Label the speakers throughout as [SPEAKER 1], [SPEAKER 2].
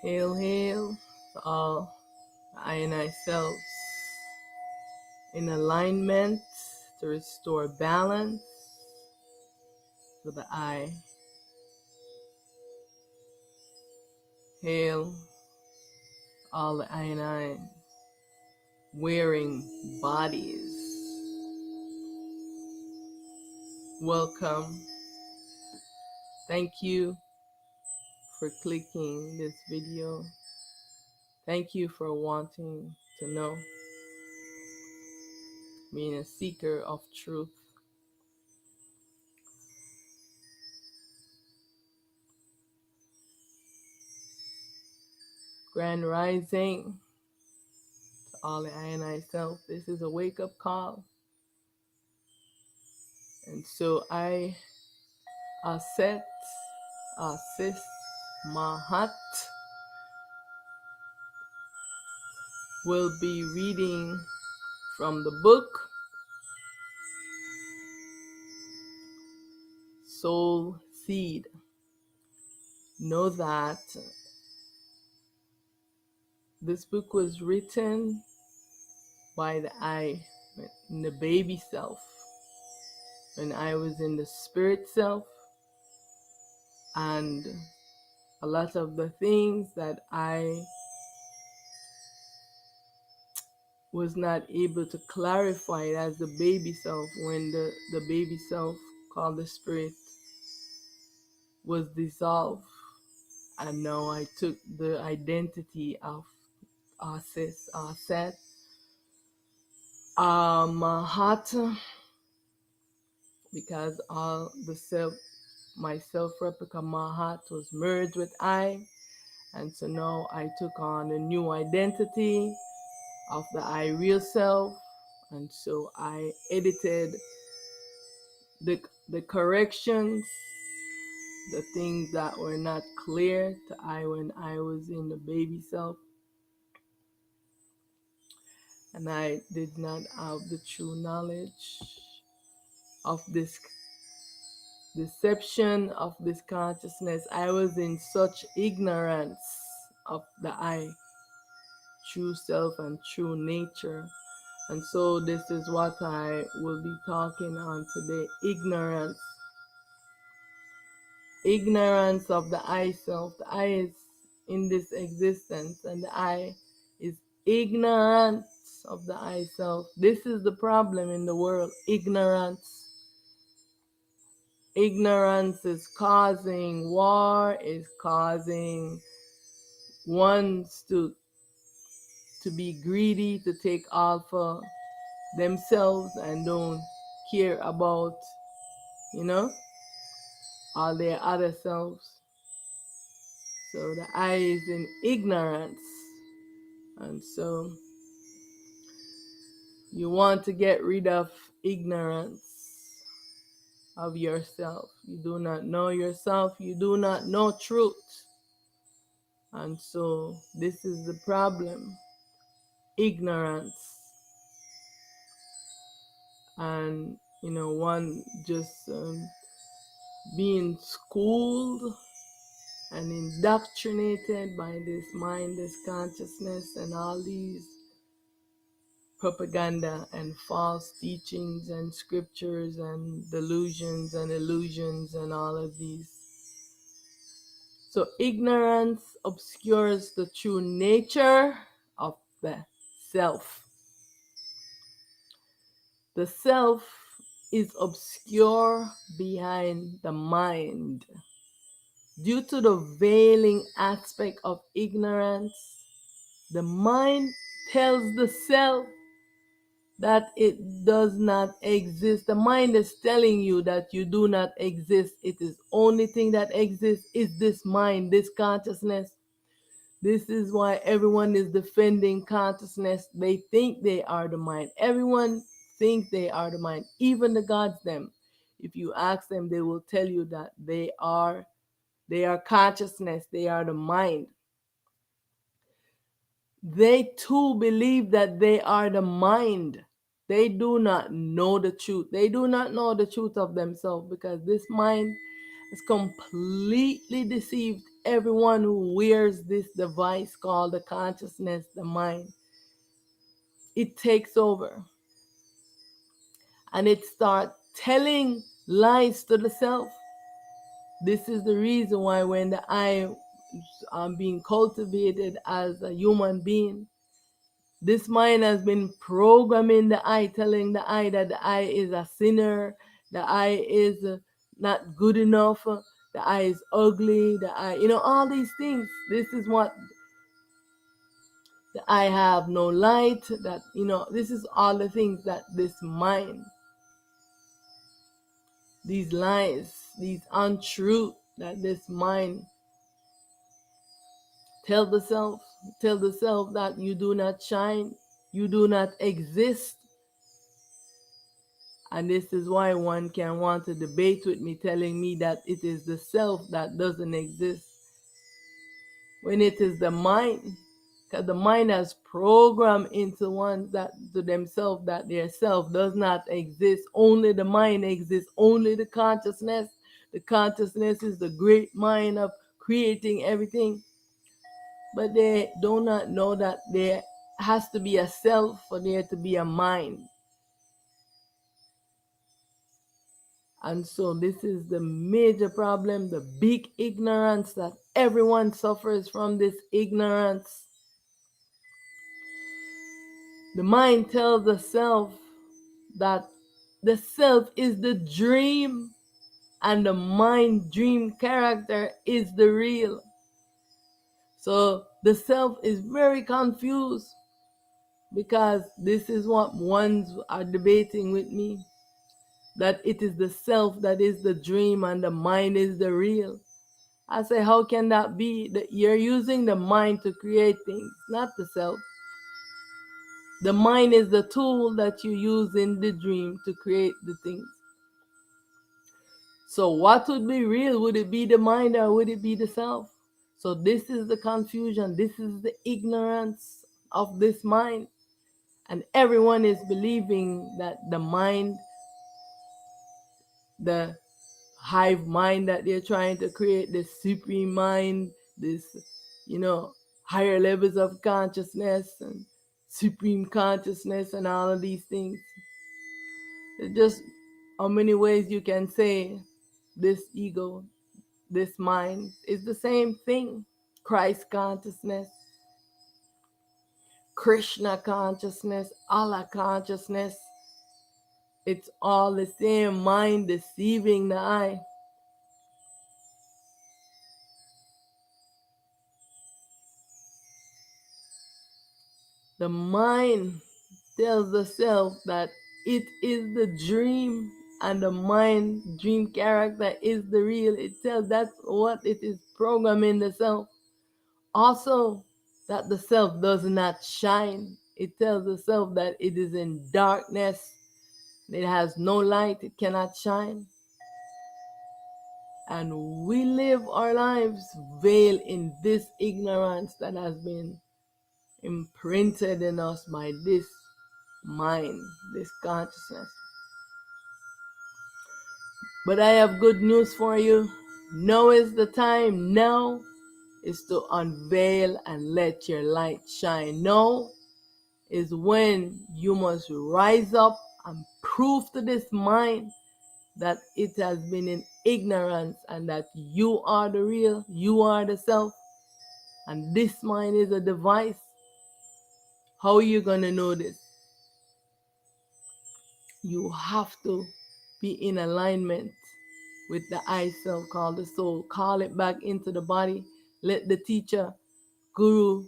[SPEAKER 1] Hail, hail to all the I and I selves in alignment to restore balance to the I. Hail to all the I and I wearing bodies. Welcome. Thank you for clicking this video. Thank you for wanting to know, being a seeker of truth. Grand rising to all the I and I self. This is a wake-up call. And so I, Auset Aten Ra, will be reading from the book Soul Seed. Know that this book was written by the I in the baby self, when I was in the spirit self, and a lot of the things that I was not able to clarify as the baby self, when the baby self called the spirit was dissolved. And now I took the identity of Auset Aten, because all the self, my self-replica Mahat was merged with I. And so now I took on a new identity of the I real self. And so I edited the corrections, the things that were not clear to I when I was in the baby self. And I did not have the true knowledge of this deception, of this consciousness. I was in such ignorance of the I, true self and true nature. And so this is what I will be talking on today. Ignorance. Ignorance of the I self. The I is in this existence, and the I is ignorance of the I self. This is the problem in the world. Ignorance. Ignorance is causing war, is causing ones to be greedy, to take all for themselves and don't care about, all their other selves. So the I is in ignorance. And so you want to get rid of ignorance of yourself. You do not know yourself. You do not know truth. And so this is the problem. Ignorance. And, one just being schooled and indoctrinated by this mind, this consciousness, and all these propaganda and false teachings and scriptures and delusions and illusions and all of these. So ignorance obscures the true nature of the self. The self is obscure behind the mind. Due to the veiling aspect of ignorance, the mind tells the self that it does not exist. The mind is telling you that you do not exist. It is only thing that exists is this mind, this consciousness. This is why everyone is defending consciousness. They think they are the mind. Everyone thinks they are the mind. Even the gods them. If you ask them, they will tell you that they are consciousness. They are the mind. They too believe that they are the mind. They do not know the truth. They do not know the truth of themselves, because this mind has completely deceived everyone who wears this device called the consciousness, the mind, it takes over and it starts telling lies to the self. This is the reason why when the I am being cultivated as a human being, this mind has been programming the I, telling the I that the I is a sinner, the I is not good enough, the I is ugly, the I, all these things. This is what the I have no light, that, this is all the things that this mind, these lies, these untruth that this mind tell the self that you do not shine, you do not exist. And this is why one can want to debate with me, telling me that it is the self that doesn't exist, when it is the mind. Because the mind has programmed into one that to themselves that their self does not exist. Only the mind exists, only the consciousness. The consciousness is the great mind of creating everything. But they do not know that there has to be a self for there to be a mind. And so this is the major problem, the big ignorance, that everyone suffers from this ignorance. The mind tells the self that the self is the dream and the mind dream character is the real. So the self is very confused, because this is what ones are debating with me, that it is the self that is the dream and the mind is the real. I say, how can that be? That you're using the mind to create things, not the self. The mind is the tool that you use in the dream to create the things. So what would be real? Would it be the mind or would it be the self? So this is the confusion. This is the ignorance of this mind. And everyone is believing that the mind, the hive mind that they're trying to create, this supreme mind, this, higher levels of consciousness and supreme consciousness and all of these things. It's just how many ways you can say this ego, this mind is the same thing. Christ consciousness, Krishna consciousness, Allah consciousness. It's all the same mind deceiving the eye. The mind tells the self that it is the dream and the mind dream character is the real. It tells that's what it is programming the self. Also, that the self does not shine. It tells the self that it is in darkness. It has no light. It cannot shine. And we live our lives veiled in this ignorance that has been imprinted in us by this mind, this consciousness. But I have good news for you. Now is the time. Now is to unveil and let your light shine. Now is when you must rise up and prove to this mind that it has been in ignorance and that you are the real, you are the self, and this mind is a device. How are you going to know this? You have to be in alignment with the I self called the soul. Call it back into the body. Let the teacher, guru,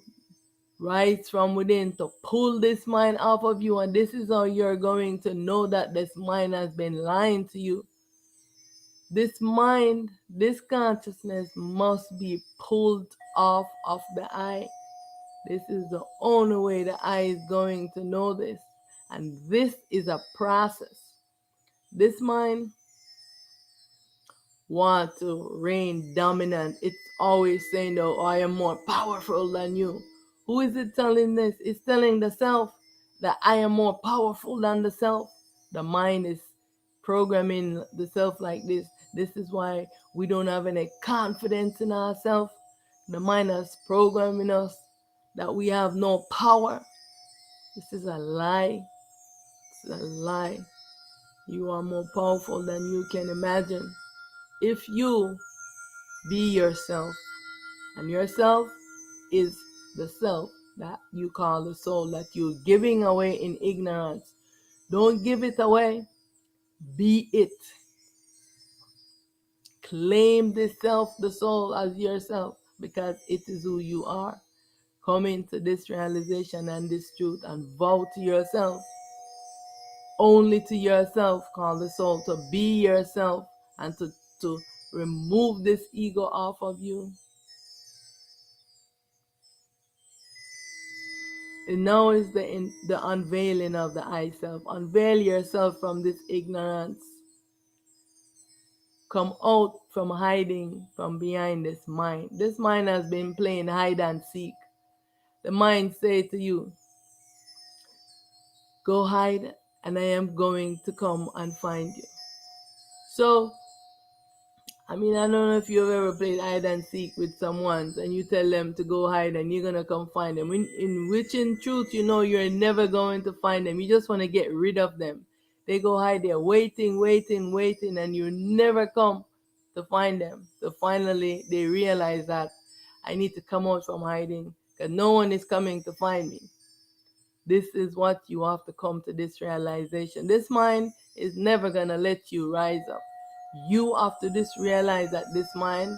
[SPEAKER 1] rise from within to pull this mind off of you. And this is how you're going to know that this mind has been lying to you. This mind, this consciousness must be pulled off of the I. This is the only way the I is going to know this. And this is a process. This mind want to reign dominant. It's always saying, oh, I am more powerful than you. Who is it telling this? It's telling the self that I am more powerful than the self. The mind is programming the self like this. This is why we don't have any confidence in ourselves. The mind has programmed in us that we have no power. This is a lie. It's a lie. You are more powerful than you can imagine. If you be yourself, and yourself is the self that you call the soul that you're giving away in ignorance. Don't give it away. Be it. Claim the self, the soul as yourself, because it is who you are. Come into this realization and this truth and vow to yourself, only to yourself, call the soul, to be yourself and to remove this ego off of you. And now is the unveiling of the I self. Unveil yourself from this ignorance. Come out from hiding from behind this mind. This mind has been playing hide and seek. The mind say to you, go hide and I am going to come and find you. So, I mean, I don't know if you've ever played hide and seek with someone and you tell them to go hide and you're going to come find them. In which in truth, you know you're never going to find them. You just want to get rid of them. They go hide there waiting, waiting, waiting, and you never come to find them. So finally, they realize that I need to come out from hiding because no one is coming to find me. This is what you have to come to this realization. This mind is never going to let you rise up. You have to just realize that this mind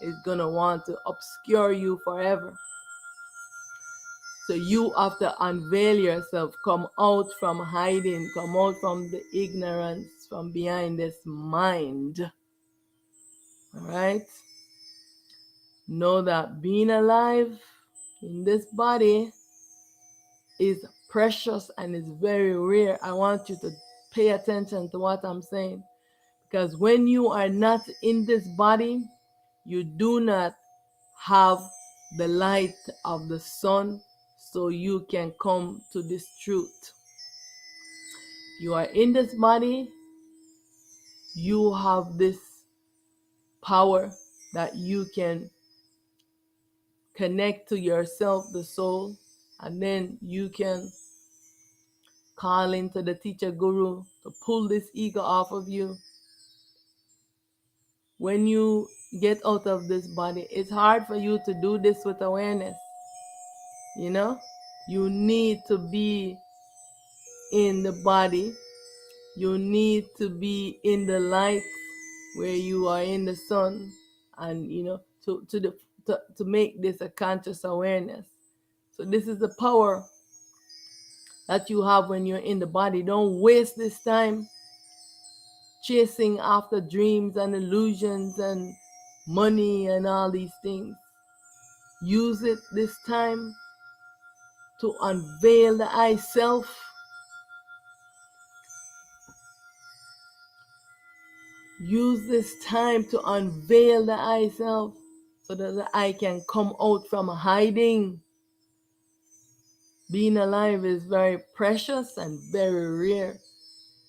[SPEAKER 1] is going to want to obscure you forever. So you have to unveil yourself, come out from hiding, come out from the ignorance, from behind this mind. All right? Know that being alive in this body is precious and is very rare. I want you to pay attention to what I'm saying. Because when you are not in this body, you do not have the light of the sun, so you can come to this truth. You are in this body, you have this power that you can connect to yourself, the soul, and then you can call into the teacher guru to pull this ego off of you. When you get out of this body, it's hard for you to do this with awareness. You know, you need to be in the body. You need to be in the light where you are in the sun, and you know, to make this a conscious awareness. So this is the power that you have when you're in the body. Don't waste this time chasing after dreams and illusions and money and all these things. Use it this time to unveil the I self. Use this time to unveil the I self so that the I can come out from hiding. Being alive is very precious and very rare.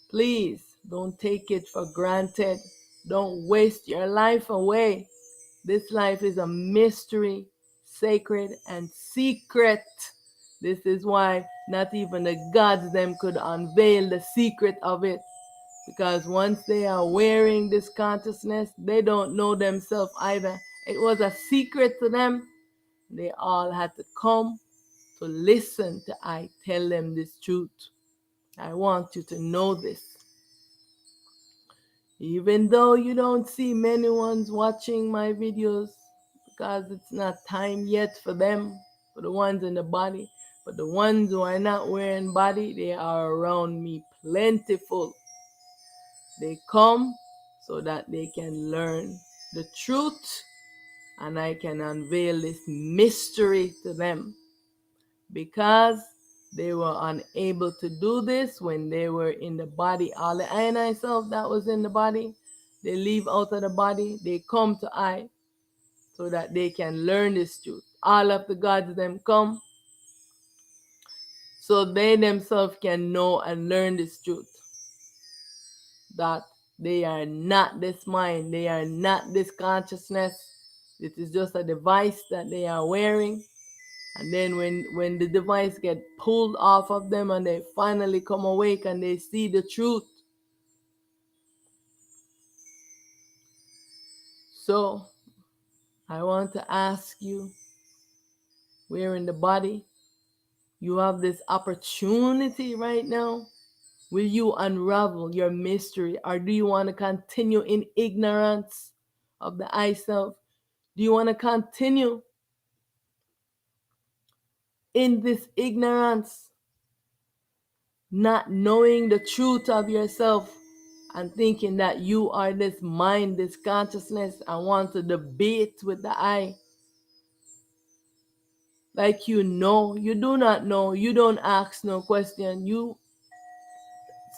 [SPEAKER 1] Please don't take it for granted. Don't waste your life away. This life is a mystery, sacred and secret. This is why not even the gods them could unveil the secret of it. Because once they are wearing this consciousness, they don't know themselves either. It was a secret to them. They all had to come to listen to I tell them this truth. I want you to know this. Even though you don't see many ones watching my videos, because it's not time yet for them, for the ones in the body. But the ones who are not wearing body, they are around me plentiful. They come so that they can learn the truth and I can unveil this mystery to them. Because they were unable to do this when they were in the body. All the I and I self that was in the body, they leave out of the body, they come to I so that they can learn this truth. All of the gods them come so they themselves can know and learn this truth. That they are not this mind, they are not this consciousness. It is just a device that they are wearing. And then when the device get pulled off of them and they finally come awake and they see the truth. So I want to ask you, we're in the body. You have this opportunity right now. Will you unravel your mystery, or do you want to continue in ignorance of the I self? Do you want to continue in this ignorance, not knowing the truth of yourself and thinking that you are this mind, this consciousness, and want to debate with the I? Like you do not know, you don't ask no question.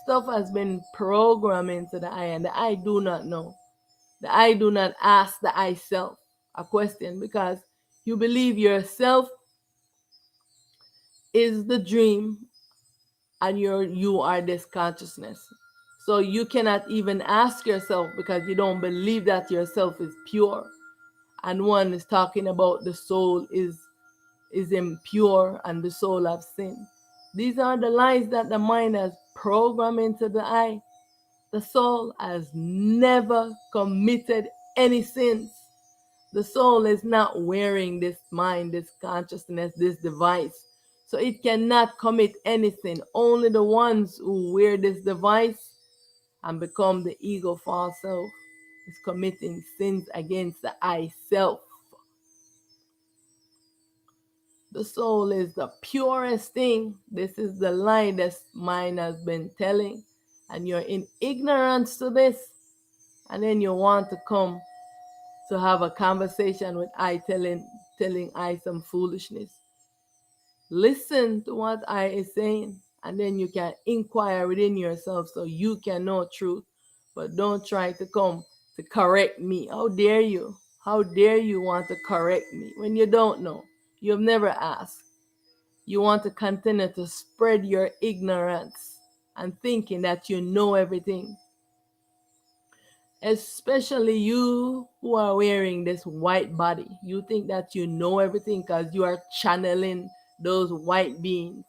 [SPEAKER 1] Stuff has been programmed into the I, and the I do not know. The I do not ask the I self a question because you believe yourself is the dream and you are this consciousness. So you cannot even ask yourself because you don't believe that yourself is pure. And one is talking about the soul is impure and the soul have sin. These are the lies that the mind has programmed into the I. The soul has never committed any sins. The soul is not wearing this mind, this consciousness, this device. So it cannot commit anything. Only the ones who wear this device and become the ego false self is committing sins against the I self. The soul is the purest thing. This is the lie this mind has been telling. And you're in ignorance to this. And then you want to come to have a conversation with I telling I some foolishness. Listen to what I is saying, and then you can inquire within yourself so you can know truth. But don't try to come to correct me. How dare you? How dare you want to correct me when you don't know? You have never asked. You want to continue to spread your ignorance and thinking that you know everything. Especially you who are wearing this white body. You think that you know everything because you are channeling those white beings.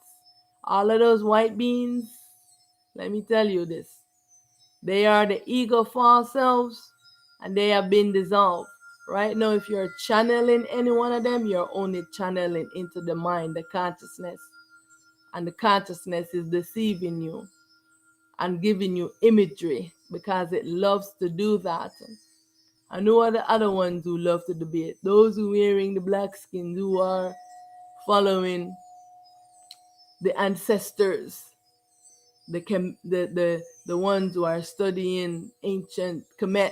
[SPEAKER 1] All of those white beings, let me tell you this. They are the ego false selves and they have been dissolved. Right now, if you're channeling any one of them, you're only channeling into the mind, the consciousness. And the consciousness is deceiving you and giving you imagery because it loves to do that. And who are the other ones who love to debate? Those who wearing the black skins, who are following the ancestors, the ones who are studying ancient Kemet.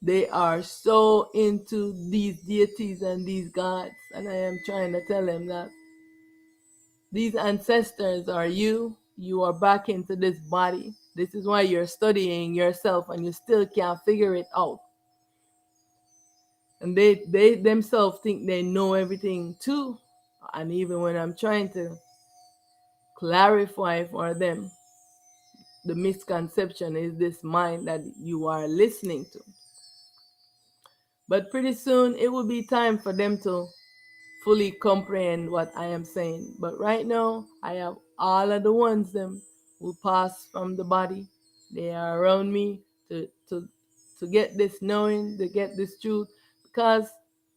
[SPEAKER 1] They are so into these deities and these gods, and I am trying to tell them that these ancestors are you. You are back into this body. This is why you're studying yourself and you still can't figure it out. And they themselves think they know everything too. And even when I'm trying to clarify for them, the misconception is this mind that you are listening to. But pretty soon it will be time for them to fully comprehend what I am saying. But right now, I have all of the ones them who pass from the body. They are around me to get this knowing, to get this truth. Because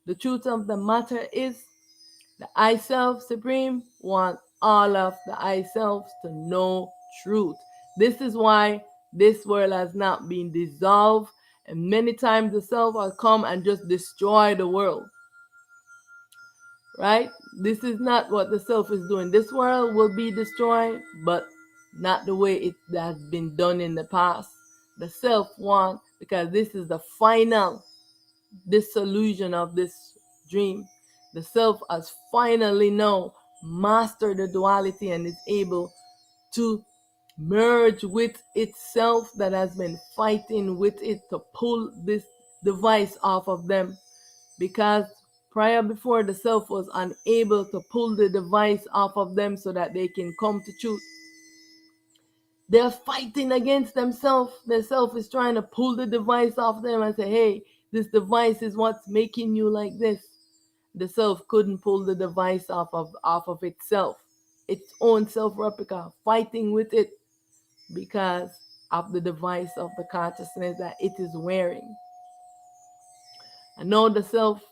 [SPEAKER 1] the truth of the matter is the I Self Supreme want all of the I Selves to know truth. This is why this world has not been dissolved. And many times the self will come and just destroy the world. Right? This is not what the self is doing. This world will be destroyed, but not the way it has been done in the past. The self wants, because this is the final disillusion of this dream. The self has finally now mastered the duality and is able to merge with itself that has been fighting with it to pull this device off of them. Because before, the self was unable to pull the device off of them so that they can come to truth. They're fighting against themselves. The self is trying to pull the device off them and say, hey, This device is what's making you like this. The self couldn't pull the device off of itself, its own self replica, fighting with it because of the device of the consciousness that it is wearing. And now the self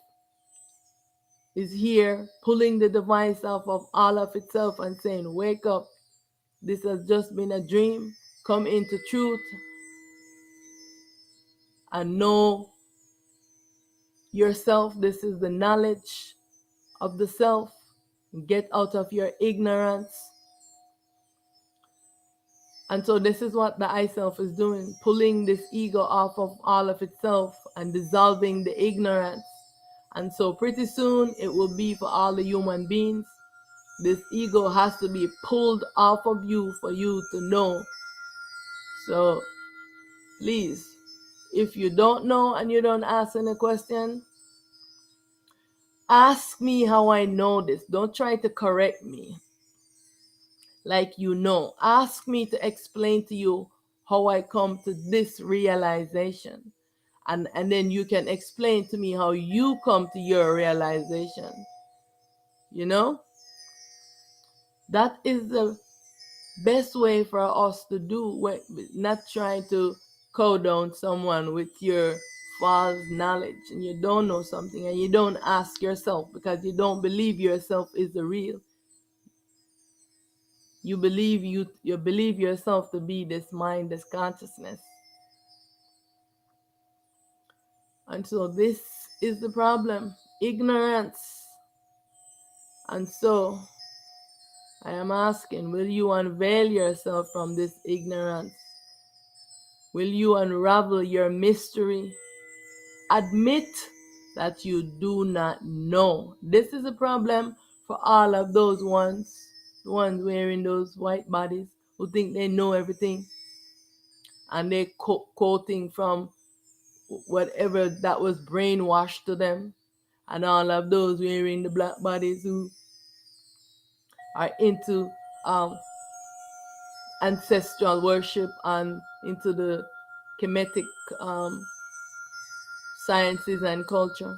[SPEAKER 1] is here pulling the device off of all of itself and saying, wake up, this has just been a dream. Come into truth and know yourself. This is the knowledge of the self. Get out of your ignorance. And so this is what the I self is doing, pulling this ego off of all of itself and dissolving the ignorance. And so pretty soon it will be for all the human beings. This ego has to be pulled off of you for you to know. So please, if you don't know and you don't ask any question, ask me how I know this. Don't try to correct me like you know. Ask me to explain to you how I come to this realization. And then you can explain to me how you come to your realization. You know? That is the best way for us to do, not trying to cow down someone with your false knowledge, and you don't know something and you don't ask yourself because you don't believe yourself is the real. You believe yourself to be this mind, this consciousness. And so this is the problem, ignorance. And so I am asking, will you unveil yourself from this ignorance? Will you unravel your mystery? Admit that you do not know. This is a problem for all of those ones, the ones wearing those white bodies who think they know everything. And they're quoting from whatever that was brainwashed to them. And all of those wearing the black bodies who are into ancestral worship and into the Kemetic sciences and culture,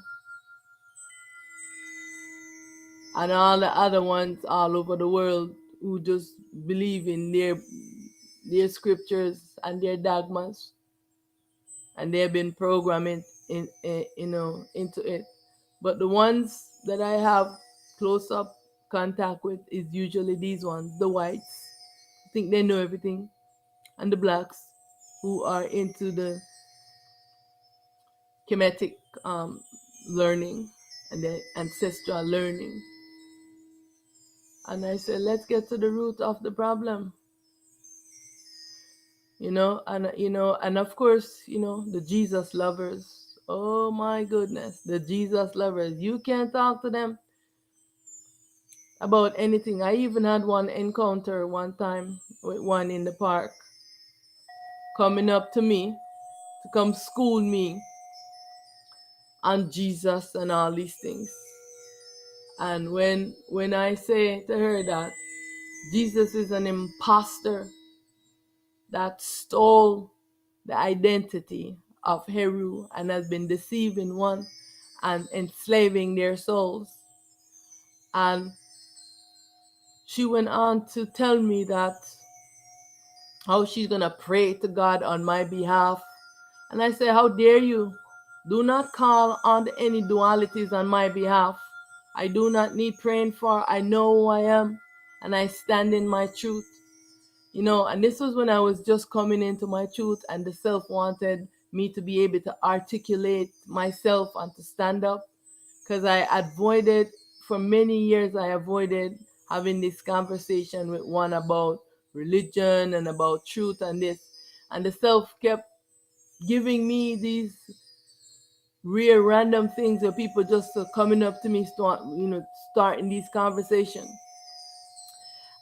[SPEAKER 1] and all the other ones all over the world who just believe in their scriptures and their dogmas, and they've been programming into it. But the ones that I have close up contact with is usually these ones, the whites, who think they know everything, and the blacks who are into the Kemetic learning and the ancestral learning. And I said, let's get to the root of the problem. And of course, the Jesus lovers. Oh my goodness, the Jesus lovers. You can't talk to them about anything. I even had one encounter one time with one in the park coming up to me to come school me on Jesus and all these things. And when I say to her that Jesus is an imposter that stole the identity of Heru and has been deceiving one and enslaving their souls. And she went on to tell me that how she's going to pray to God on my behalf. And I say, how dare you? Do not call on any dualities on my behalf. I do not need praying for. I know who I am and I stand in my truth. And this was when I was just coming into my truth, and the self wanted me to be able to articulate myself and to stand up, because for many years I avoided having this conversation with one about religion and about truth and this. And the self kept giving me these rare random things where people just coming up to me, starting these conversations.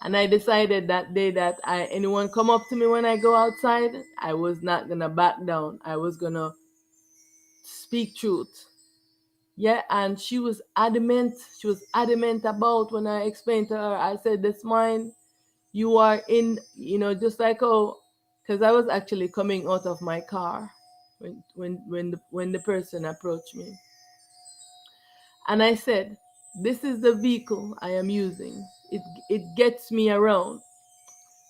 [SPEAKER 1] And I decided that day that anyone come up to me when I go outside, I was not gonna back down. I was gonna speak truth. Yeah, and she was adamant. She was adamant about when I explained to her. I said, "This mine, you are in, just like because I was actually coming out of my car when the person approached me, and I said, "This is the vehicle I am using. It gets me around.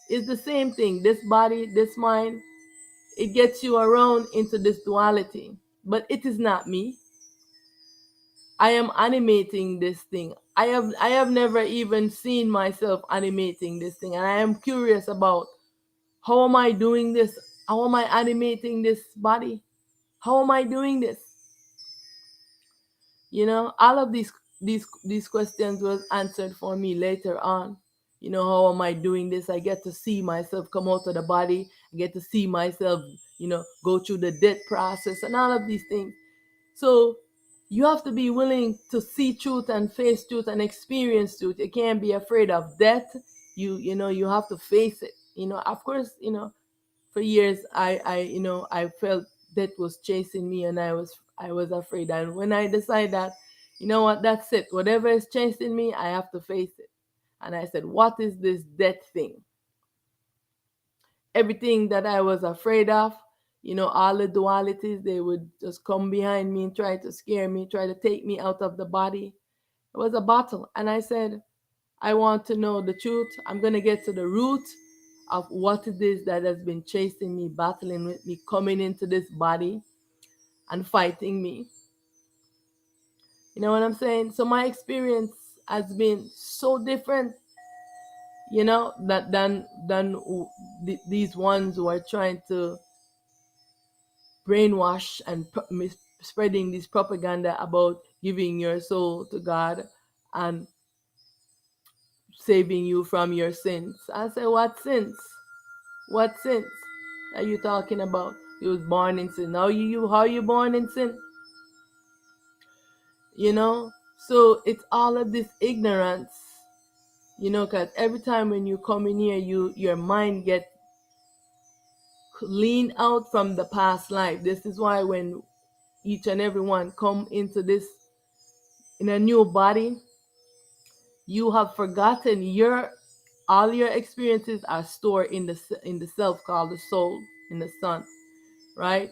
[SPEAKER 1] It's the same thing. This body, this mind, it gets you around into this duality, but it is not me. I am animating this thing. I have never even seen myself animating this thing, and I am curious about how am I doing this? How am I animating this body? How am I doing this? All of these questions was answered for me later on. How am I doing this? I get to see myself come out of the body. I get to see myself, go through the death process and all of these things. So you have to be willing to see truth and face truth and experience truth. You can't be afraid of death. You have to face it. Of course, for years I felt death was chasing me, and I was afraid. And when I decided that, what, that's it, whatever is chasing me, I have to face it. And I said, what is this death thing? Everything that I was afraid of, all the dualities, they would just come behind me and try to scare me, try to take me out of the body. It was a battle. And I said, I want to know the truth. I'm going to get to the root of what it is that has been chasing me, battling with me, coming into this body and fighting me. You know what I'm saying? So my experience has been so different, that than these ones who are trying to brainwash and spreading this propaganda about giving your soul to God and saving you from your sins. I say, what sins? What sins are you talking about? You was born in sin. How you born in sin? So it's all of this ignorance. Because every time when you come in here, your mind get lean out from the past life. This is why when each and every one come into this in a new body, you have forgotten all your experiences are stored in the self called the soul, in the sun, right?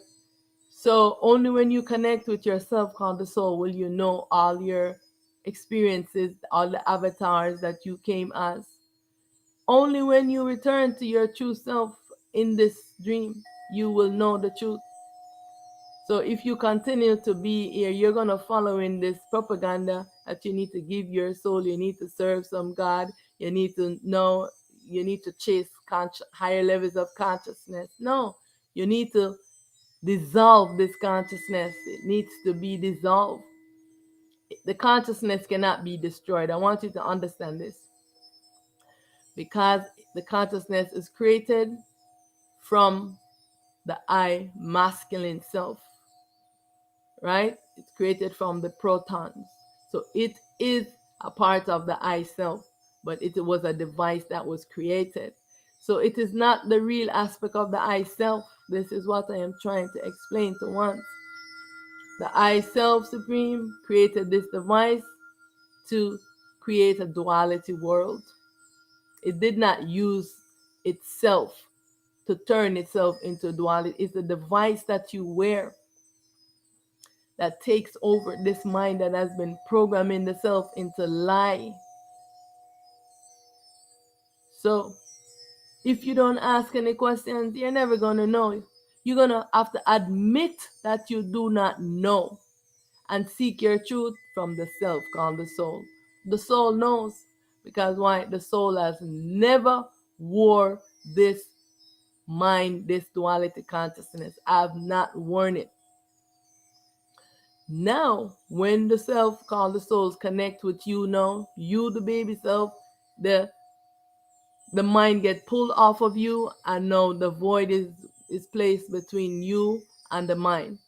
[SPEAKER 1] So only when you connect with yourself called the soul will you know all your experiences, all the avatars that you came as. Only when you return to your true self in this dream, you will know the truth. So if you continue to be here, you're going to follow in this propaganda that you need to give your soul, you need to serve some God, you need to know, you need to chase higher levels of consciousness. No, you need to dissolve this consciousness. It needs to be dissolved. The consciousness cannot be destroyed. I want you to understand this. Because the consciousness is created from the I masculine self, right? It's created from the protons. So it is a part of the I self, but it was a device that was created. So it is not the real aspect of the I self. This is what I am trying to explain to once. The I self supreme created this device to create a duality world. It did not use itself to turn itself into duality. It's a device that you wear that takes over this mind that has been programming the self into lie. So if you don't ask any questions, you're never going to know. You're going to have to admit that you do not know and seek your truth from the self called the soul. The soul knows, because why? The soul has never wore this mind, this duality consciousness. I've not worn it. Now, when the self called the souls connect with you now, you the baby self, the mind get pulled off of you, and now the void is placed between you and the mind.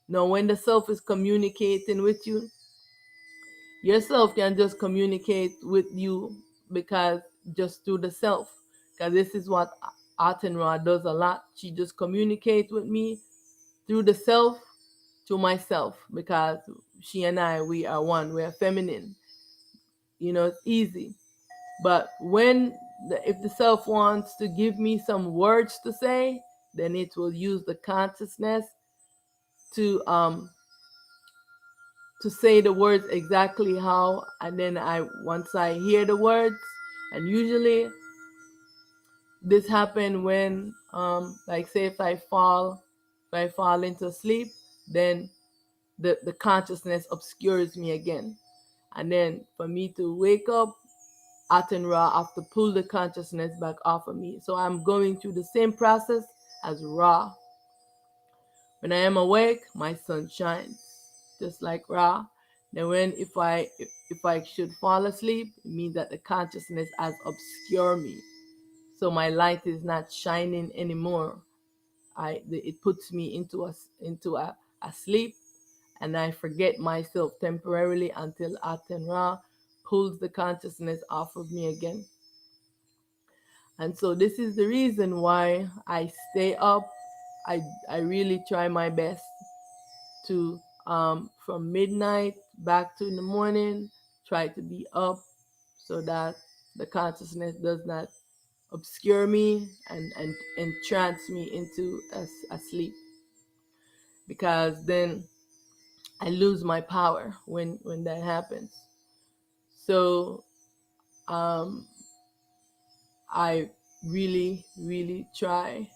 [SPEAKER 1] Now when the self is communicating with you, yourself can just communicate with you, because just through the self, because this is what Aten Ra does a lot. She just communicates with me through the self to myself, because she and I, we are one, we are feminine. It's easy. But if the self wants to give me some words to say, then it will use the consciousness to um to say the words exactly how, and then I once I hear the words, and usually this happen when like say if I fall into sleep, then the consciousness obscures me again, and then for me to wake up, Aten Ra have to pull the consciousness back off of me. So I'm going through the same process as Ra. When I am awake, my sun shines, just like Ra. Then when if I should fall asleep, it means that the consciousness has obscured me. So my light is not shining anymore. It puts me into a sleep, and I forget myself temporarily until Aten Ra pulls the consciousness off of me again. And so this is the reason why I stay up. I really try my best to from midnight back to in the morning, try to be up so that the consciousness does not obscure me and entrance me into a sleep, because then I lose my power when that happens. So um, I really try.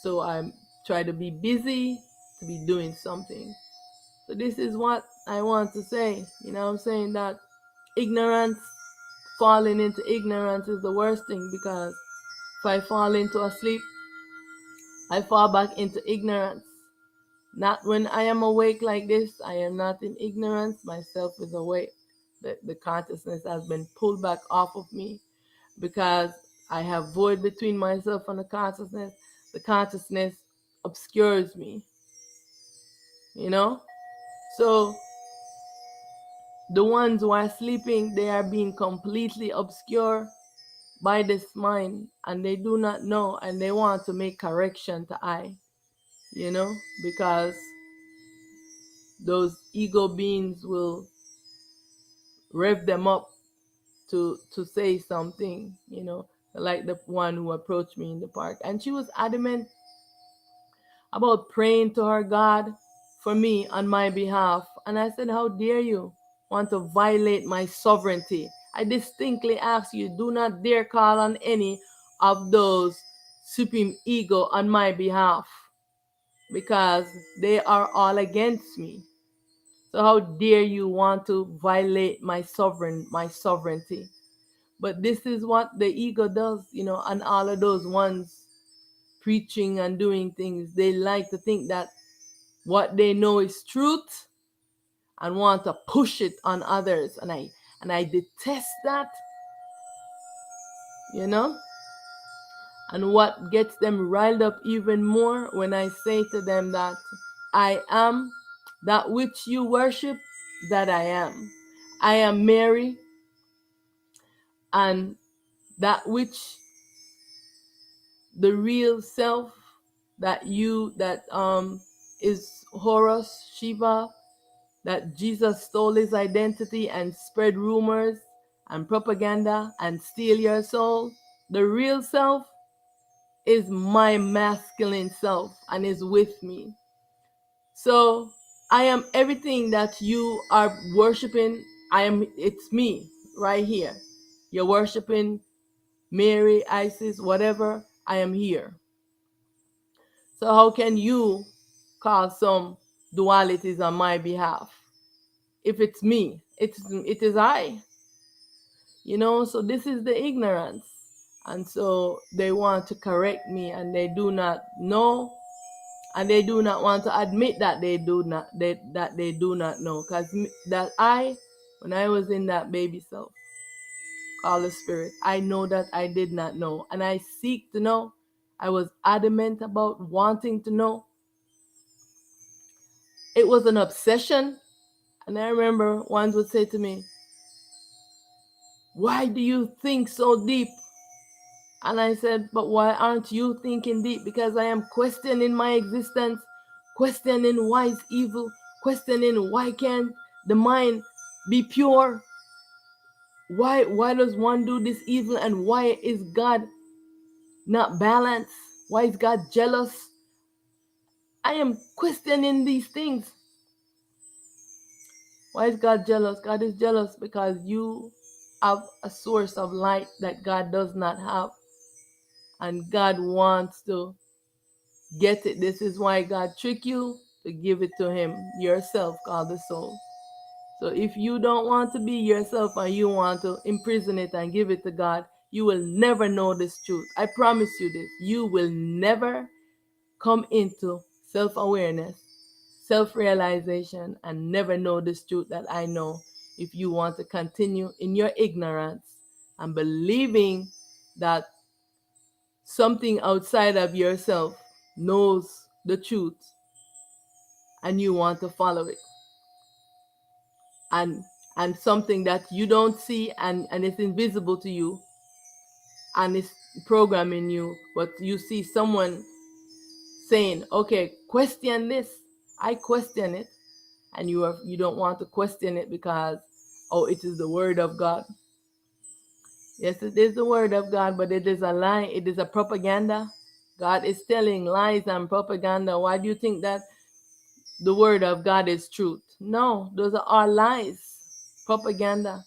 [SPEAKER 1] So I try to be busy, to be doing something. So this is what I want to say. You know what I'm saying? That ignorance, falling into ignorance is the worst thing, because if I fall into a sleep, I fall back into ignorance. Not when I am awake like this, I am not in ignorance, myself is awake. The consciousness has been pulled back off of me, because I have void between myself and the consciousness. The consciousness obscures me, you know? So the ones who are sleeping, they are being completely obscured by this mind, and they do not know, and they want to make correction to I, you know, because those ego beings will rev them up to say something, you know, like the one who approached me in the park, and she was adamant about praying to her God for me on my behalf. And I said, how dare you want to violate my sovereignty? I distinctly ask you, do not dare call on any of those supreme ego on my behalf, because they are all against me. So how dare you want to violate my sovereignty? But this is what the ego does, you know, and all of those ones preaching and doing things, they like to think that what they know is truth and want to push it on others, and I detest that, you know. And what gets them riled up even more, when I say to them that I am that which you worship, that I am Mary, and that which the real self that is Horus, Shiva, that Jesus stole his identity and spread rumors and propaganda and steal your soul. The real self is my masculine self and is with me. So I am everything that you are worshiping. It's me right here. You're worshiping Mary, Isis, whatever. I am here. So how can you cause some dualities on my behalf? If it's me, it is I. You know, so this is the ignorance. And so they want to correct me, and they do not know, and they do not want to admit that they do not know, because that I, when I was in that baby self called the spirit, I know that I did not know, and I seek to know. I was adamant about wanting to know. It was an obsession. And I remember one would say to me, why do you think so deep? And I said, but why aren't you thinking deep? Because I am questioning my existence, questioning why is evil, questioning why can't the mind be pure? Why does one do this evil, and why is God not balanced? Why is God jealous? I am questioning these things. Why is God jealous? God is jealous because you have a source of light that God does not have. And God wants to get it. This is why God trick you to give it to him yourself, called the soul. So if you don't want to be yourself and you want to imprison it and give it to God, you will never know this truth. I promise you this. You will never come into self-awareness, self-realization, and never know this truth that I know if you want to continue in your ignorance and believing that something outside of yourself knows the truth and you want to follow it. And something that you don't see and it's invisible to you and it's programming you, but you see someone saying, okay, question this. I question it. And you don't want to question it because, oh, it is the word of God. Yes, it is the word of God, but it is a lie. It is a propaganda. God is telling lies and propaganda. Why do you think that the word of God is truth? No, those are all lies, propaganda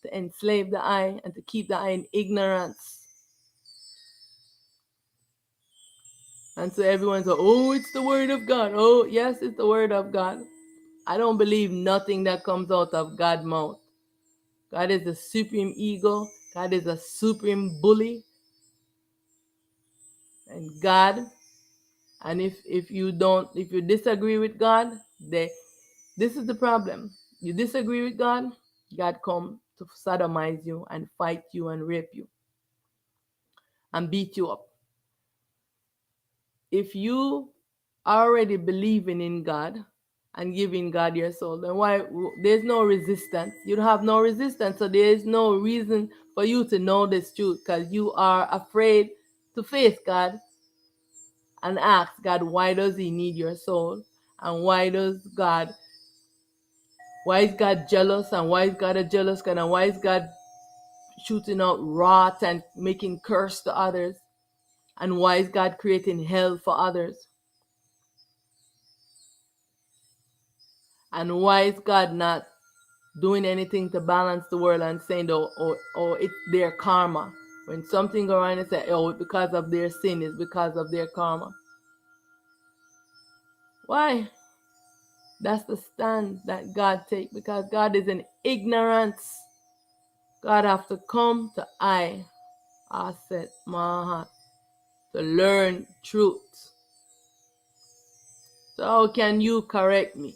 [SPEAKER 1] to enslave the eye and to keep the eye in ignorance. And so everyone's like, oh, it's the word of God. Oh, yes, it's the word of God. I don't believe nothing that comes out of God's mouth. God is the supreme ego. God is a supreme bully. And God, and if you disagree with God, this is the problem. You disagree with God, God come to sodomize you and fight you and rape you and beat you up. If you are already believing in God and giving God your soul, then why there's no resistance? You don't have no resistance, so there is no reason for you to know this truth because you are afraid to face God and ask God, why does he need your soul? And why is God jealous? And why is God a jealous God? And why is God shooting out wrath and making curse to others? And why is God creating hell for others? And why is God not doing anything to balance the world and saying, oh, it's their karma? When something goes on and say, oh, because of their sin, it's because of their karma. Why? That's the stand that God takes, because God is in ignorance. God have to come to Auset Mahat, to learn truth. So how can you correct me?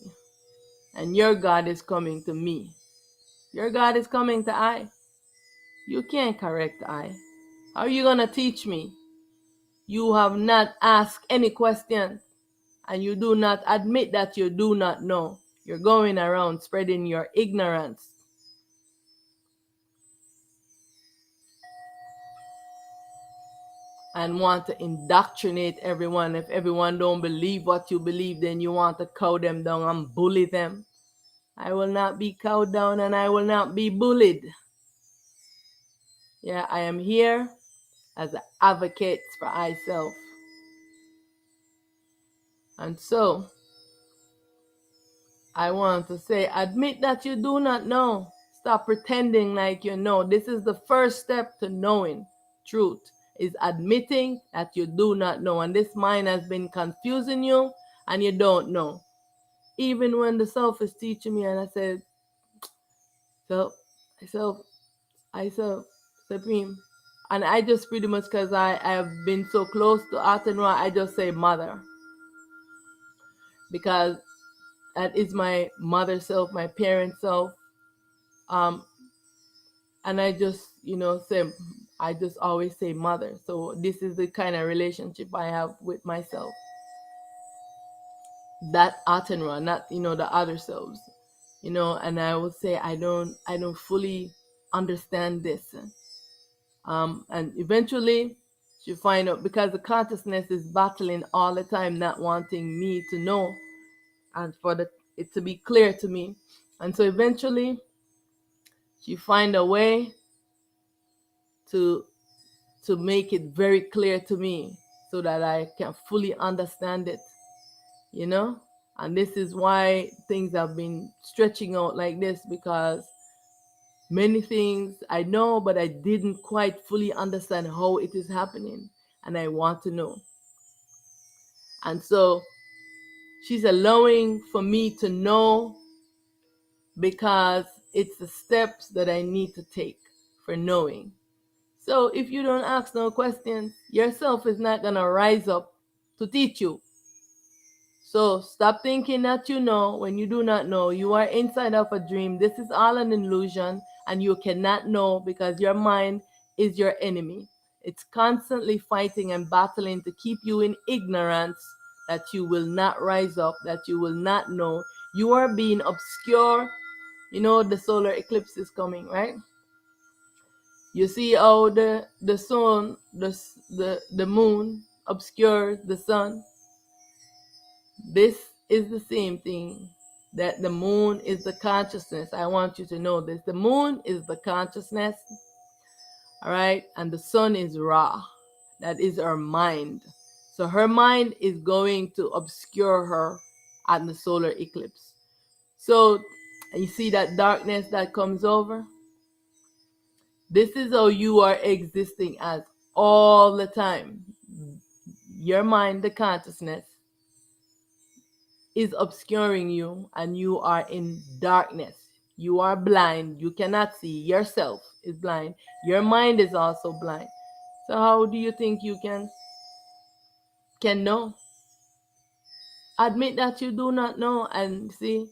[SPEAKER 1] And your God is coming to me. Your God is coming to I. You can't correct I. How are you going to teach me? You have not asked any question, and you do not admit that you do not know. You're going around spreading your ignorance. And want to indoctrinate everyone. If everyone don't believe what you believe, then you want to cow them down and bully them. I will not be cowed down and I will not be bullied. Yeah, I am here as an advocate for myself. And so, I want to say, admit that you do not know. Stop pretending like you know. This is the first step to knowing truth, is admitting that you do not know. And this mind has been confusing you and you don't know. Even when the self is teaching me and I said, self, supreme. And I just pretty much, because I have been so close to Aten Ra, I just say mother. Because that is my mother self, my parent self. And I just, I just always say mother. So this is the kind of relationship I have with myself. That Aten Ra, not, the other selves. And I would say I don't fully understand this. And eventually you find out, because the consciousness is battling all the time, not wanting me to know and for it to be clear to me. And so eventually you find a way to make it very clear to me so that I can fully understand it. you know? And this is why things have been stretching out like this, because many things I know, but I didn't quite fully understand how it is happening. And I want to know. And so she's allowing for me to know, because it's the steps that I need to take for knowing. So if you don't ask no questions, yourself is not going to rise up to teach you. So stop thinking that you know when you do not know. You are inside of a dream. This is all an illusion, and you cannot know because your mind is your enemy. It's constantly fighting and battling to keep you in ignorance, that you will not rise up, that you will not know. You are being obscure. You know the solar eclipse is coming, right? You see how the sun, the moon obscures the sun. This is the same thing, that the moon is the consciousness. I want you to know this. The moon is the consciousness, all right? And the sun is Ra. That is her mind. So her mind is going to obscure her at the solar eclipse. So you see that darkness that comes over? This is how you are existing as all the time. Your mind, the consciousness, is obscuring you, and you are in darkness. You are blind. You cannot see. Yourself is blind. Your mind is also blind. So how do you think you can know? Admit that you do not know, and see,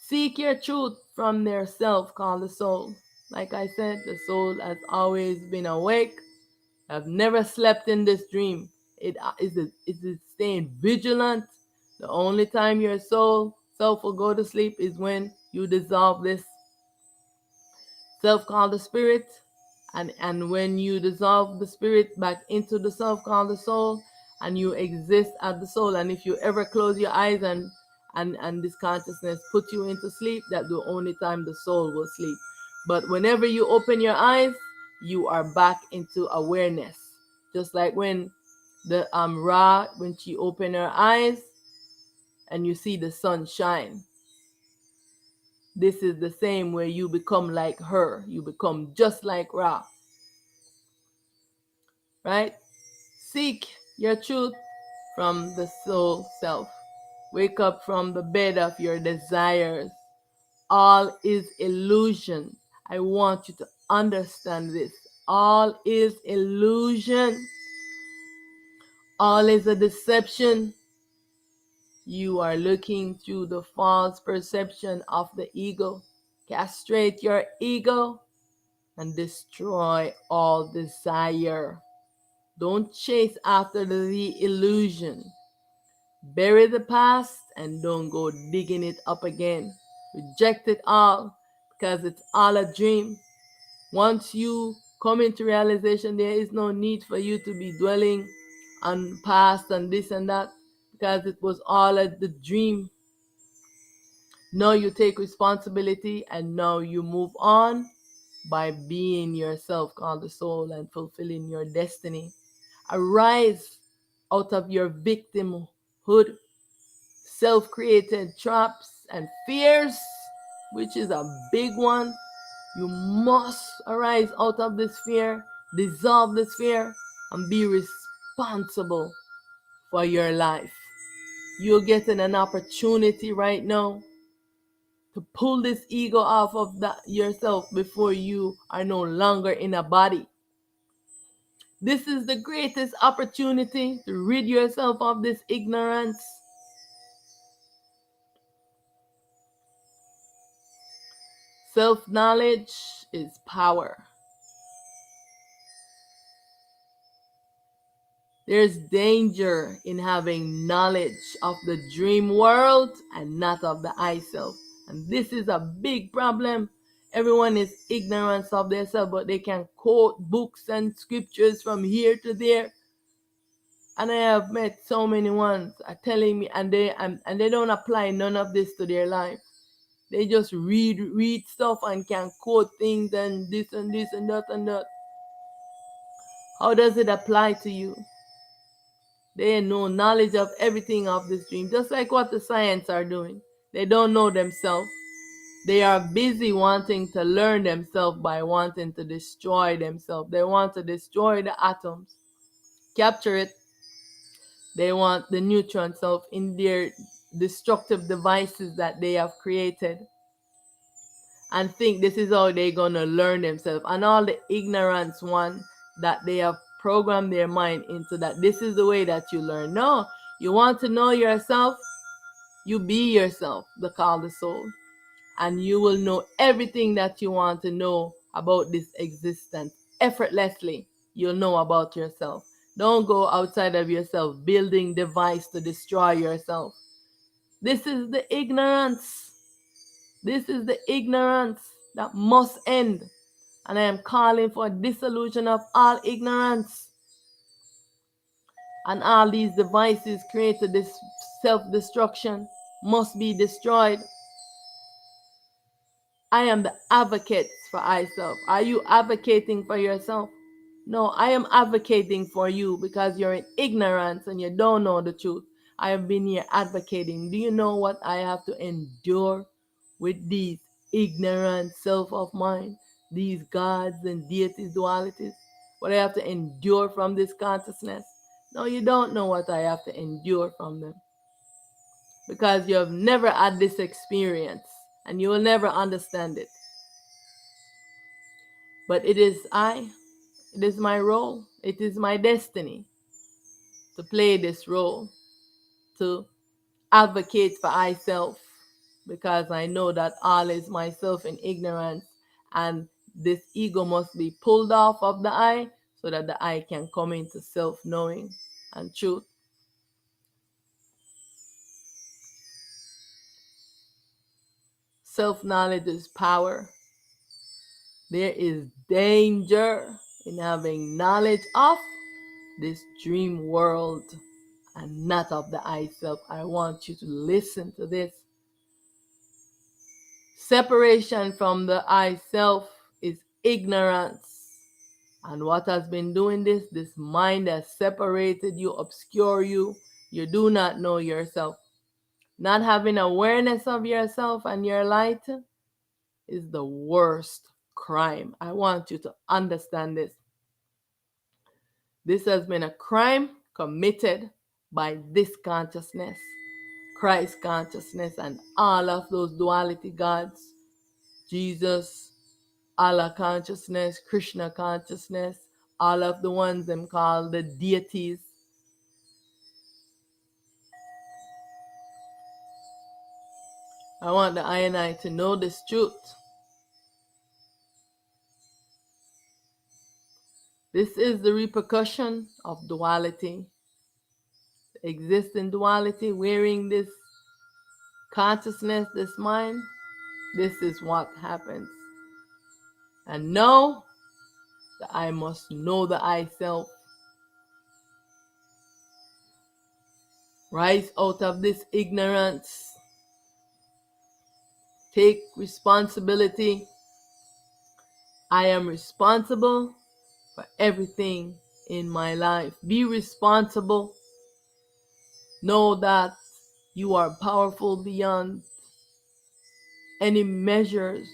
[SPEAKER 1] seek your truth from their self called the soul. Like I said, the soul has always been awake. I've never slept in this dream. It is staying vigilant. The only time your soul self will go to sleep is when you dissolve this self called the spirit, and when you dissolve the spirit back into the self called the soul, and you exist as the soul. And if you ever close your eyes and this consciousness put you into sleep, that's the only time the soul will sleep. But whenever you open your eyes, you are back into awareness. Just like when the Ra, when she opened her eyes and you see the sun shine, this is the same where you become like her. You become just like Ra, right? Seek your truth from the soul self. Wake up from the bed of your desires. All is illusion. I want you to understand this. All is illusion. All is a deception. You are looking through the false perception of the ego. Castrate your ego and destroy all desire. Don't chase after the illusion. Bury the past and don't go digging it up again. Reject it all, because it's all a dream. Once you come into realization, there is no need for you to be dwelling on past and this and that, because it was all the dream. Now you take responsibility, and now you move on by being yourself called the soul and fulfilling your destiny. Arise out of your victimhood, self-created traps and fears, which is a big one. You must arise out of this fear, dissolve this fear, and be responsible for your life. You're getting an opportunity right now to pull this ego off of yourself before you are no longer in a body. This is the greatest opportunity to rid yourself of this ignorance. Self-knowledge is power. There's danger in having knowledge of the dream world and not of the I self. And this is a big problem. Everyone is ignorant of themselves, but they can quote books and scriptures from here to there. And I have met so many ones are telling me, and they don't apply none of this to their life. They just read stuff and can quote things and this and this and that and that. How does it apply to you? They know knowledge of everything of this dream, just like what the science are doing. They don't know themselves. They are busy wanting to learn themselves by wanting to destroy themselves. They want to destroy the atoms, capture it. They want the neutron self in their destructive devices that they have created and think this is how they're going to learn themselves. And all the ignorance one that they have programmed their mind into, that this is the way that you learn. No, you want to know yourself, you be yourself, the call the soul. And you will know everything that you want to know about this existence effortlessly. You'll know about yourself. Don't go outside of yourself building device to destroy yourself. This is the ignorance. This is the ignorance that must end. And I am calling for dissolution of all ignorance. And all these devices created this self-destruction must be destroyed. I am the advocate for myself. Are you advocating for yourself? No, I am advocating for you because you're in ignorance and you don't know the truth. I have been here advocating. Do you know what I have to endure with these ignorant self of mine? These gods and deities, dualities? What I have to endure from this consciousness? No, you don't know what I have to endure from them because you have never had this experience and you will never understand it. But it is my role, it is my destiny to play this role, to advocate for myself, because I know that all is myself in ignorance, and this ego must be pulled off of the I so that the I can come into self-knowing and truth. Self-knowledge is power. There is danger in having knowledge of this dream world and not of the I self. I want you to listen to this. Separation from the I self is ignorance. And what has been doing this? This mind has separated you, obscure you. You do not know yourself. Not having awareness of yourself and your light is the worst crime. I want you to understand this. This has been a crime committed by this consciousness, Christ consciousness, and all of those duality gods, Jesus, Allah consciousness, Krishna consciousness, all of the ones them call the deities. I want the I and I to know this truth. This is the repercussion of duality. Existing duality, wearing this consciousness, this mind, this is what happens. And know that I must know the I self. Rise out of this ignorance. Take responsibility. I am responsible for everything in my life. Be responsible. Know that you are powerful beyond any measures.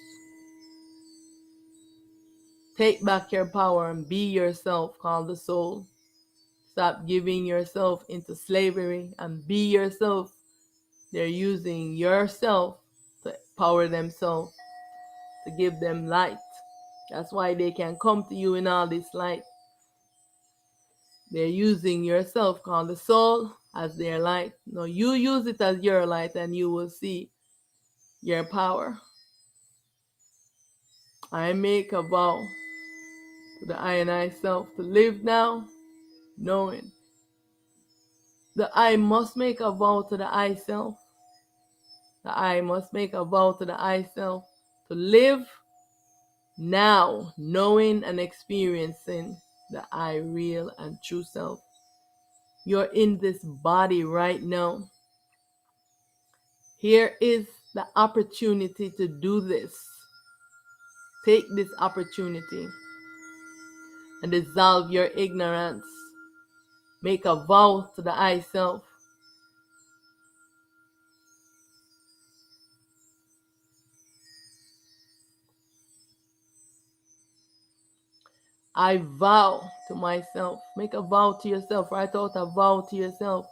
[SPEAKER 1] Take back your power and be yourself, called the soul. Stop giving yourself into slavery and be yourself. They're using yourself to power themselves, to give them light. That's why they can come to you in all this light. They're using yourself, called the soul, as their light. No, you use it as your light and you will see your power. I make a vow to the I and I self to live now, knowing that I must make a vow to the I self. That I must make a vow to the I self to live now, knowing and experiencing the I real and true self. You're in this body right now. Here is the opportunity to do this. Take this opportunity and dissolve your ignorance. Make a vow to the I self. I vow to myself. Make a vow to yourself. Write out a vow to yourself.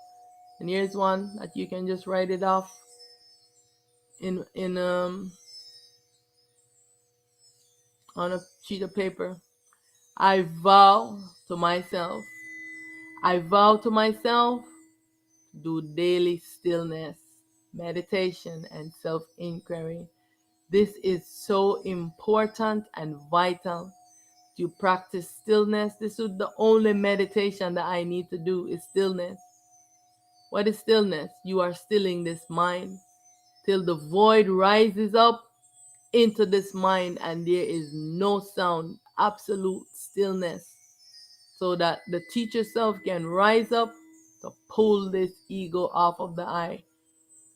[SPEAKER 1] And here's one that you can just write it off in on a sheet of paper. I vow to myself. I vow to myself to do daily stillness, meditation, and self inquiry. This is so important and vital. To practice stillness. This is the only meditation that I need to do is stillness. What is stillness? You are stilling this mind till the void rises up into this mind and there is no sound, absolute stillness, so that the teacher self can rise up to pull this ego off of the I.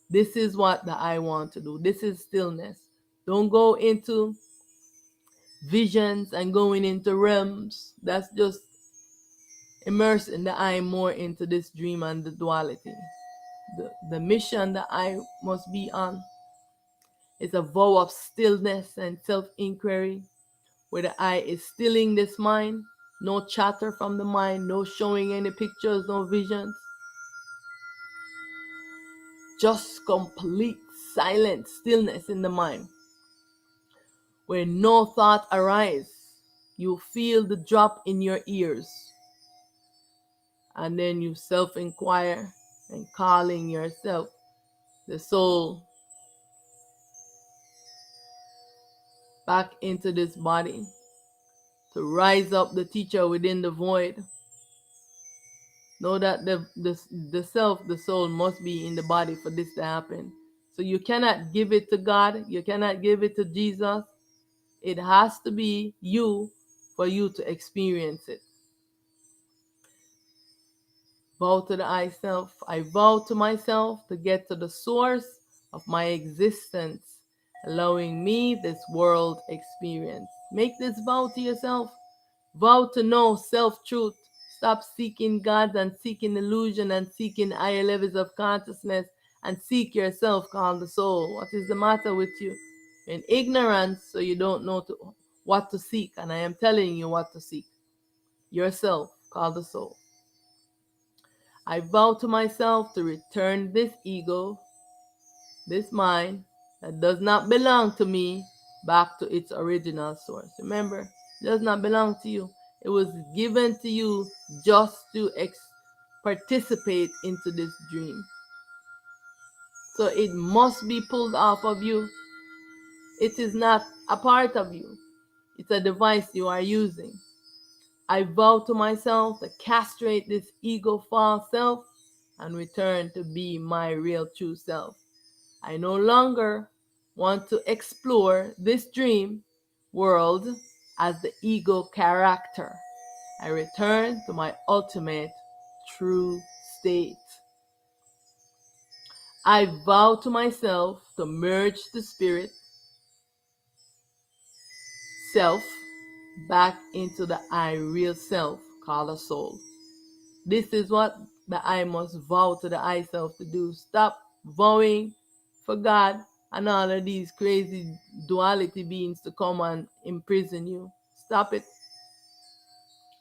[SPEAKER 1] This is what the I want to do. This is stillness. Don't go into visions and going into realms. That's just immersing the I more into this dream and the duality. The mission that I must be on is a vow of stillness and self-inquiry, where the I is stilling this mind, no chatter from the mind, no showing any pictures, no visions, just complete silent stillness in the mind, where no thought arise. You feel the drop in your ears, and then you self-inquire and calling yourself, the soul, back into this body to rise up the teacher within the void. Know that the self, the soul, must be in the body for this to happen. So you cannot give it to God. You cannot give it to Jesus. It has to be you for you to experience it. Vow to the I self. I vow to myself to get to the source of my existence, allowing me this world experience. Make this vow to yourself. Vow to know self-truth. Stop seeking God and seeking illusion and seeking higher levels of consciousness, and seek yourself called the soul. What is the matter with you? You're in ignorance, so you don't know what to seek. And I am telling you what to seek. Yourself called the soul. I vow to myself to return this ego, this mind that does not belong to me, back to its original source. Remember, it does not belong to you. It was given to you just to participate into this dream. So it must be pulled off of you. It is not a part of you. It's a device you are using. I vow to myself to castrate this ego false self and return to be my real true self. I no longer want to explore this dream world as the ego character. I return to my ultimate true state. I vow to myself to merge the spirit self back into the I real self called a soul. This is what the I must vow to the I self to do. Stop vowing for God and all of these crazy duality beings to come and imprison you. Stop it.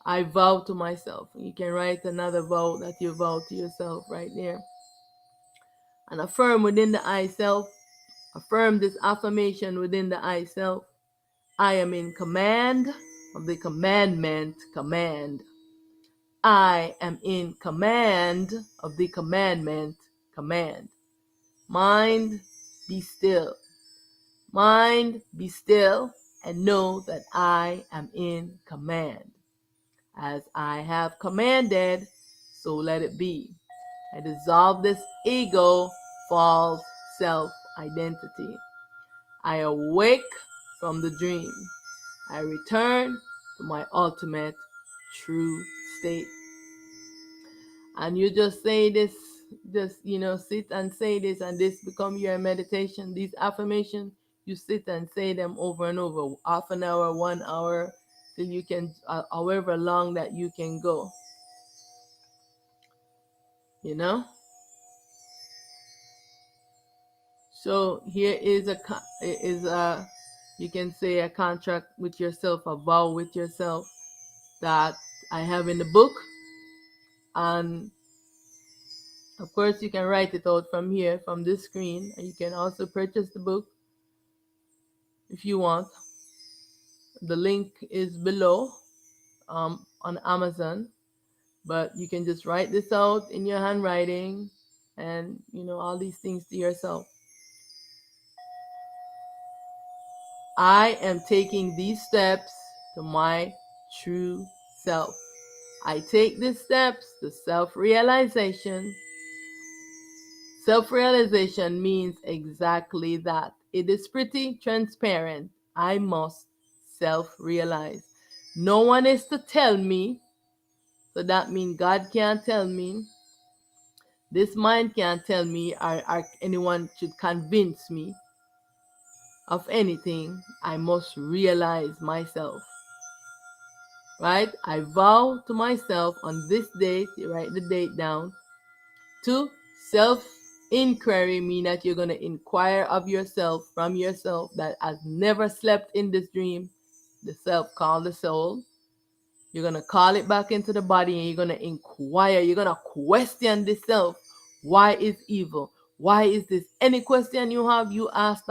[SPEAKER 1] I vow to myself. You can write another vow that you vow to yourself right there. And affirm within the I self. Affirm this affirmation within the I self. I am in command of the commandment command. I am in command of the commandment command. Mind, be still. Mind, be still and know that I am in command. As I have commanded, so let it be. I dissolve this ego, false self-identity. I awake from the dream. I return to my ultimate true state. And you just say this, just sit and say this, and this become your meditation. These affirmations, you sit and say them over and over, half an hour, 1 hour, till you can, however long that you can go. you know. So here is a you can say a contract with yourself, a vow with yourself that I have in the book. And of course you can write it out from here, from this screen, and you can also purchase the book if you want. The link is below on Amazon, but you can just write this out in your handwriting and all these things to yourself. I am taking these steps to my true self. I take these steps to self-realization. Self-realization means exactly that. It is pretty transparent. I must self-realize. No one is to tell me, so that means God can't tell me. This mind can't tell me, or anyone should convince me of anything. I must realize myself. Right? I vow to myself on this date, you write the date down, to self-inquiry, mean that you're going to inquire of yourself, from yourself that has never slept in this dream, the self called the soul. You're going to call it back into the body and you're going to inquire. You're going to question the self. Why is evil? Why is this? Any question you have, you ask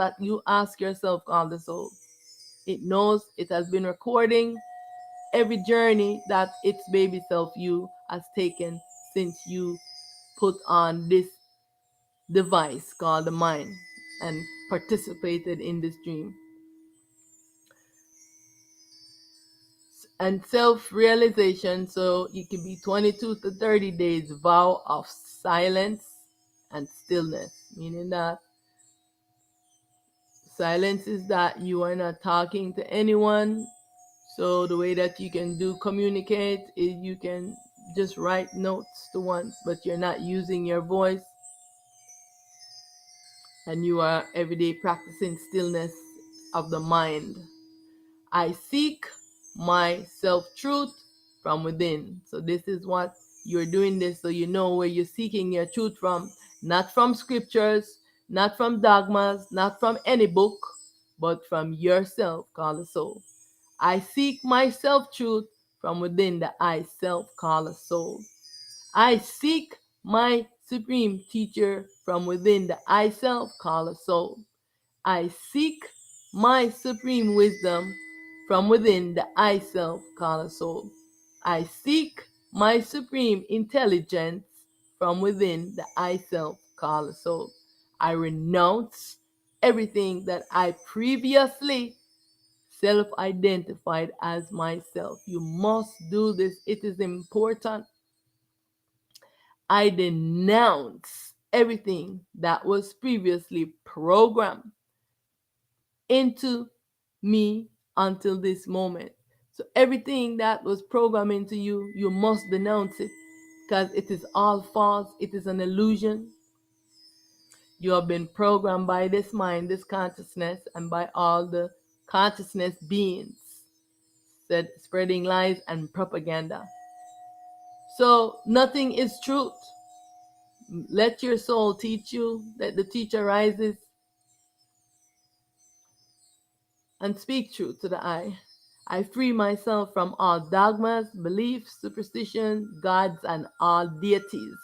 [SPEAKER 1] yourself, called the soul. It knows, it has been recording every journey that its baby self you has taken since you put on this device called the mind and participated in this dream. And self-realization, so it can be 22 to 30 days vow of silence and stillness, meaning that silence is that you are not talking to anyone. So the way that you can communicate is you can just write notes to one, but you're not using your voice, and you are every day practicing stillness of the mind. I seek my self-truth from within. So this is what you're doing this, so you know where you're seeking your truth from. Not from scriptures, not from dogmas, not from any book, but from yourself, called the soul. I seek my self-truth from within the I self, called the soul. I seek my supreme teacher from within the I self, called the soul. I seek my supreme wisdom from within the I self, called a soul. I seek my supreme intelligence from within the I self, called a soul. I renounce everything that I previously self-identified as myself. You must do this. It is important. I denounce everything that was previously programmed into me until this moment. So everything that was programmed into you, you must denounce it, because it is all false. It is an illusion. You have been programmed by this mind, this consciousness, and by all the consciousness beings spreading lies and propaganda. So nothing is truth. Let your soul teach you. Let the teacher rises and speak truth to the I. I free myself from all dogmas, beliefs, superstition, gods, and all deities.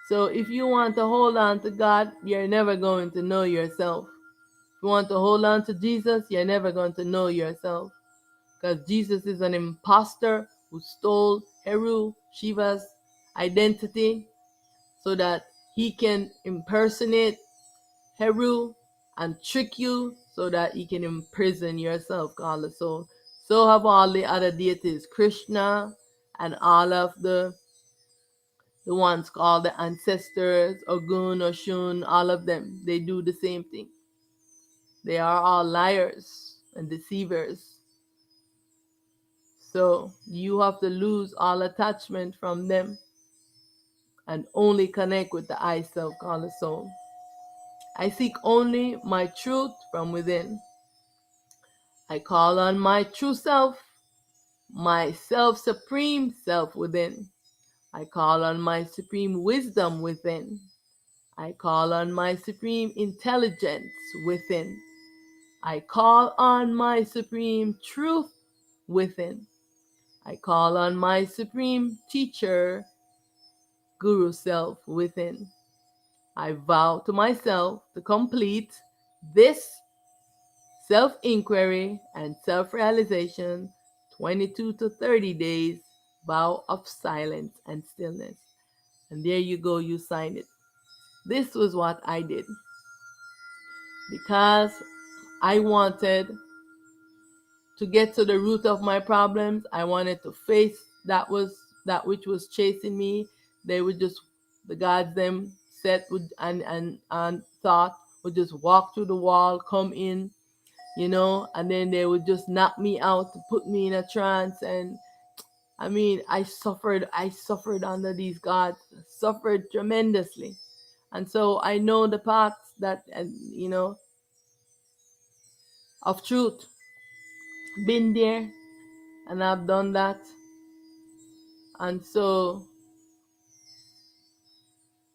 [SPEAKER 1] So if you want to hold on to God, you're never going to know yourself. If you want to hold on to Jesus, you're never going to know yourself. Because Jesus is an imposter who stole Heru, Shiva's identity, so that he can impersonate Heru and trick you, so that he can imprison yourself, called the soul. So have all the other deities, Krishna and all of the ones called the ancestors, Ogun, Oshun, all of them. They do the same thing. They are all liars and deceivers. So you have to lose all attachment from them and only connect with the I self, called the soul. I seek only my truth from within. I call on my true self, my self-supreme self within. I call on my supreme wisdom within. I call on my supreme intelligence within. I call on my supreme truth within. I call on my supreme teacher, guru self within. I vow to myself to complete this self inquiry and self realization 22 to 30 days vow of silence and stillness. And there you go, you signed it. This was what I did because I wanted to get to the root of my problems. I wanted to face that which was chasing me. They would just the gods them set would and thought would just walk through the wall, come in, and then they would just knock me out to put me in a trance. And I mean, I suffered under these gods, suffered tremendously. And so I know the paths that of truth, been there, and I've done that. And so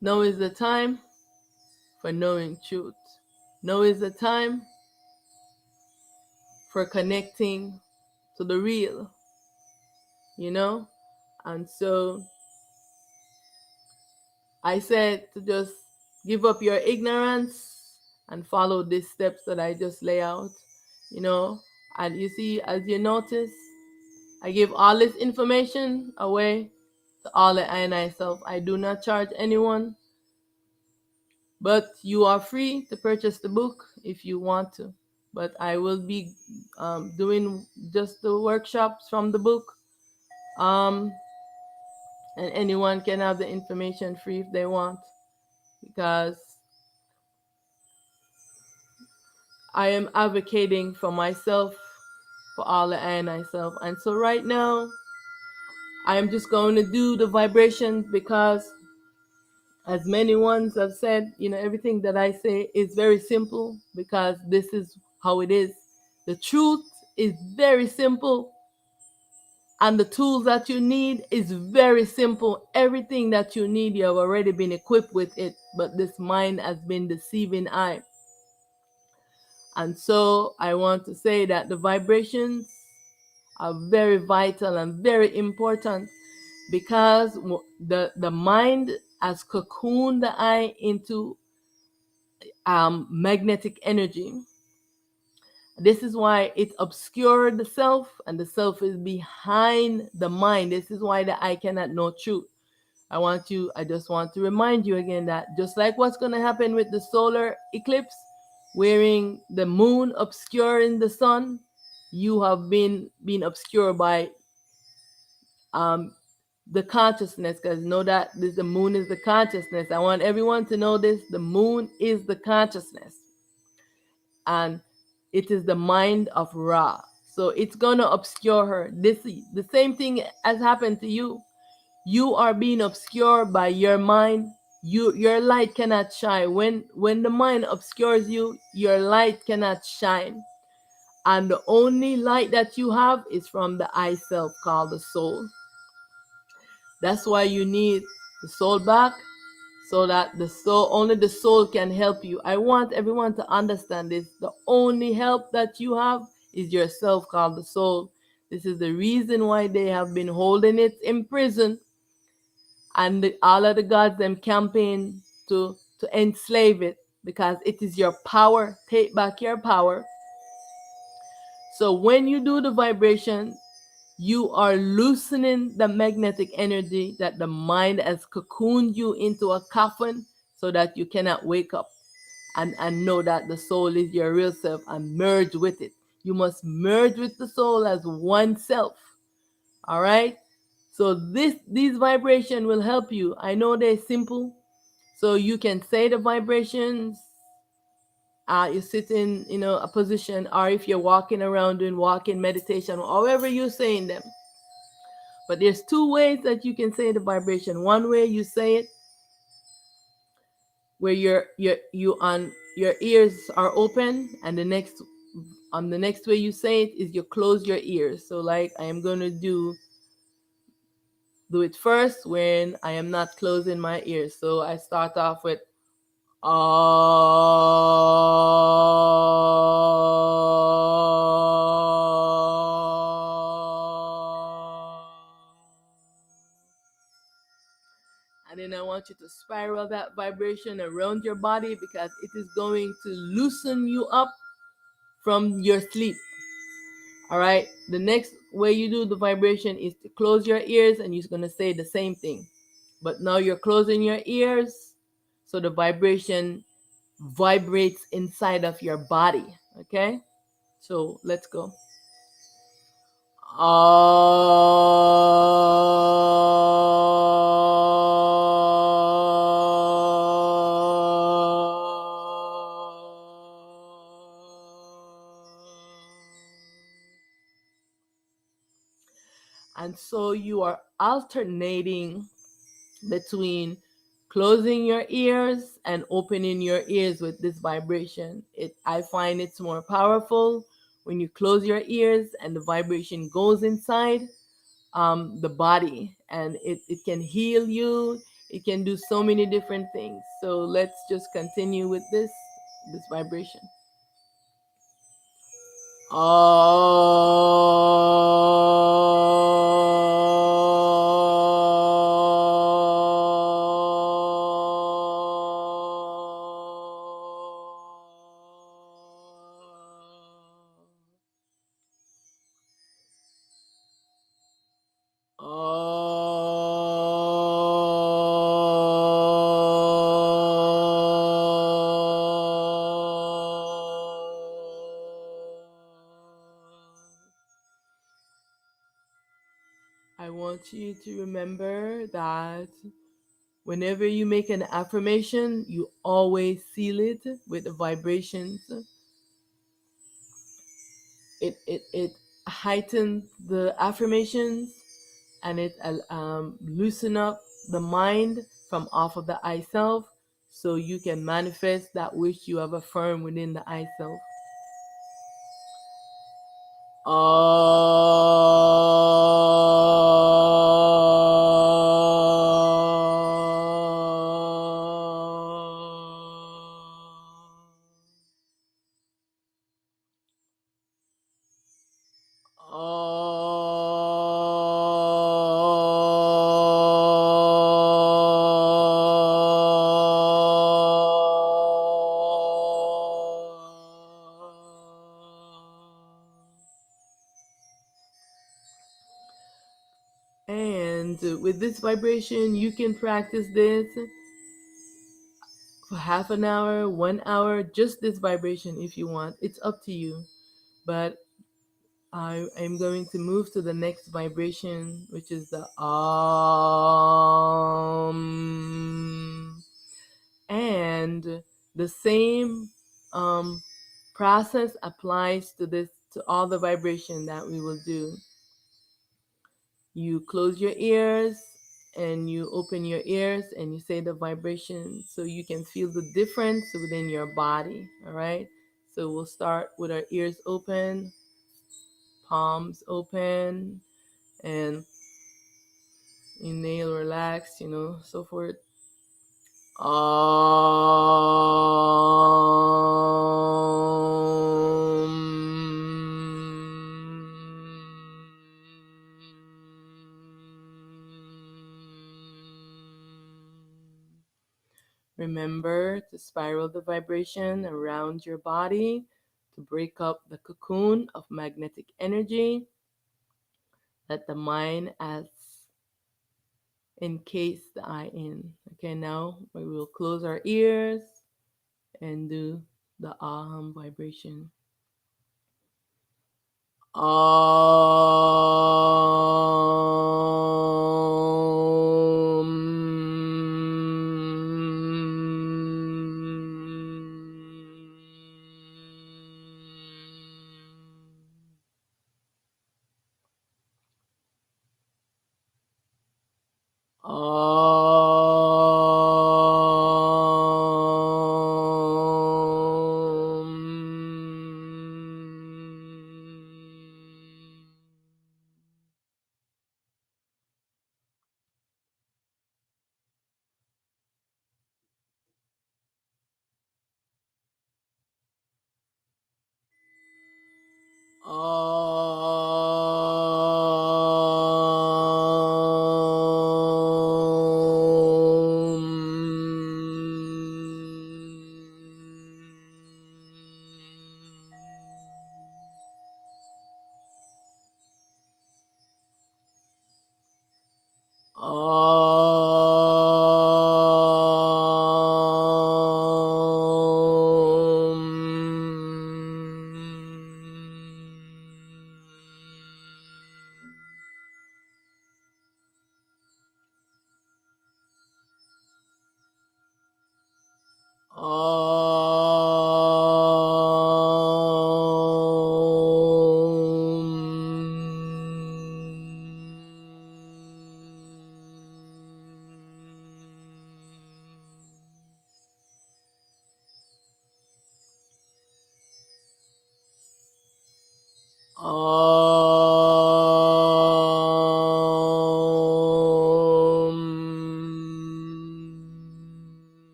[SPEAKER 1] now is the time for knowing truth. Now is the time for connecting to the real, you know? And so I said to just give up your ignorance and follow these steps that I just lay out, you know? And you see, as you notice, I give all this information away to all the I and I self. I do not charge anyone. But you are free to purchase the book if you want to. But I will be doing just the workshops from the book. Um, and anyone can have the information free if they want. Because I am advocating for myself, for all the I and I self. And so right now, I am just going to do the vibrations because as many ones have said, everything that I say is very simple because this is how it is. The truth is very simple, and the tools that you need is very simple. Everything that you need, you have already been equipped with it, but this mind has been deceiving I. And so I want to say that the vibrations are very vital and very important because the mind has cocooned the eye into magnetic energy. This is why it obscured the self, and the self is behind the mind. This is why the eye cannot know truth. I just want to remind you again that just like what's going to happen with the solar eclipse, wherein the moon obscuring the sun, you have been obscured by um, the consciousness, because know that the moon is the consciousness. I want everyone to know this. The moon is the consciousness. And it is the mind of Ra. So it's gonna obscure her. The same thing has happened to you. You are being obscured by your mind. Your light cannot shine. When the mind obscures you, your light cannot shine. And the only light that you have is from the I self called the soul. That's why you need the soul back, so that only the soul can help you. I want everyone to understand this. The only help that you have is yourself called the soul. This is the reason why they have been holding it in prison, and all of the gods them campaign to enslave it, because it is your power. Take back your power. So when you do the vibration, you are loosening the magnetic energy that the mind has cocooned you into a coffin, so that you cannot wake up and know that the soul is your real self and merge with it. You must merge with the soul as one self. All right? So these vibration will help you. I know they're simple. So you can say the vibrations. You sit in a position, or if you're walking around doing walking meditation, however you're saying them. But there's two ways that you can say the vibration. One way you say it where your ears are open, and the next way you say it is you close your ears. So like I am going to do do it first when I am not closing my ears. So I start off with and then I want you to spiral that vibration around your body because it is going to loosen you up from your sleep. All right. The next way you do the vibration is to close your ears and you're going to say the same thing. But now you're closing your ears so the vibration vibrates inside of your body. Okay. So let's go. And so you are alternating between closing your ears and opening your ears with this vibration. I find it's more powerful when you close your ears and the vibration goes inside the body, and it can heal you. It can do so many different things. So let's just continue with this vibration. I want you to remember that whenever you make an affirmation, you always seal it with the vibrations. It heightens the affirmations, and it loosen up the mind from off of the I self, so you can manifest that which you have affirmed within the I self. And with this vibration, you can practice this for half an hour, 1 hour, just this vibration if you want. It's up to you. But I'm going to move to the next vibration, which is the and the same process applies to all the vibration that we will do. You close your ears and you open your ears and you say the vibration so you can feel the difference within your body. All right. So we'll start with our ears open, palms open, and inhale, relax, so forth. Remember to spiral the vibration around your body to break up the cocoon of magnetic energy that the mind has encased the eye in. Okay, now we will close our ears and do the aham vibration.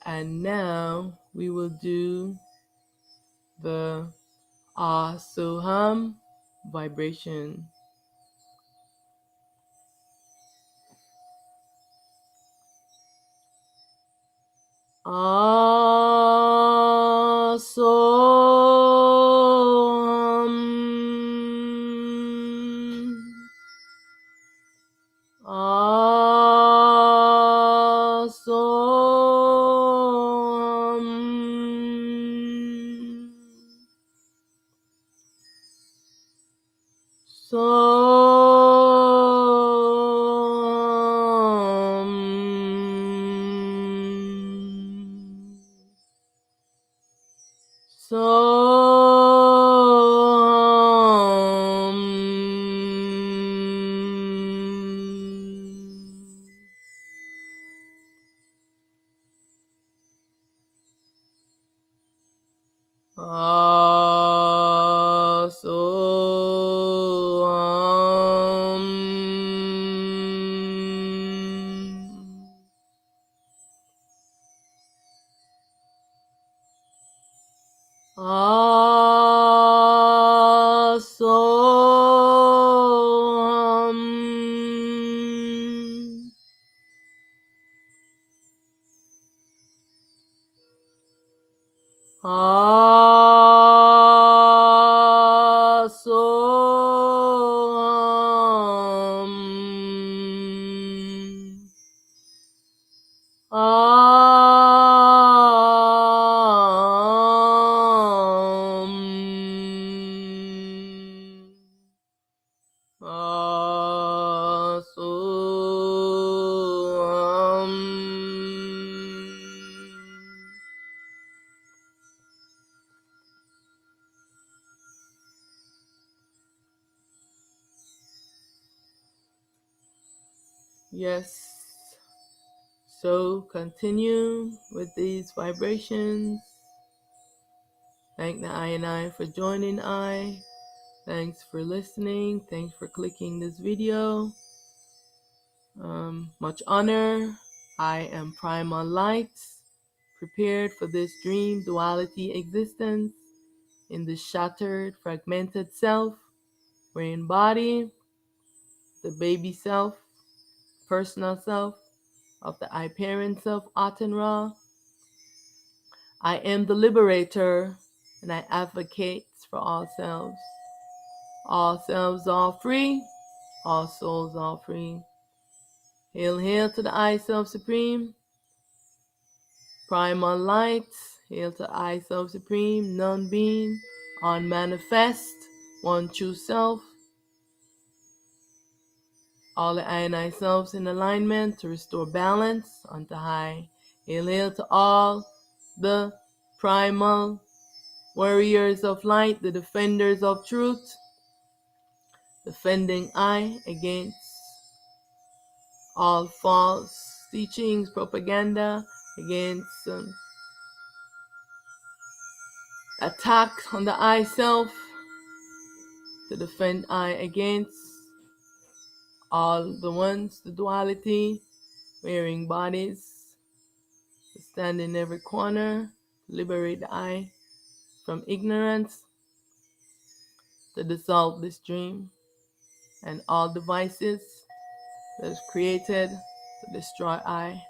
[SPEAKER 1] And now we will do the Soham vibration. Asoham. Asoham. Asoham. Asoham. Asoham. Yes. So continue with these vibrations. Thank the I and I for joining I. Thanks for listening. Thanks for clicking this video. Much honor. I am primal light, prepared for this dream duality existence in the shattered, fragmented self, wherein body, the baby self, personal self of the I parent self, Aten Ra. I am the liberator, and I advocate for all selves. All selves are free, all souls are free. Hail, hail to the I Self Supreme, Primal Light. Hail to I Self Supreme, non-being, unmanifest, one true self. All the I and I selves in alignment to restore balance unto high. Hail, hail to all the primal warriors of light, the defenders of truth, defending I against all false teachings, propaganda, against attack on the I self, to defend I against all the ones, the duality, wearing bodies, to stand in every corner, to liberate the I from ignorance, to dissolve this dream and all devices that is created to destroy I.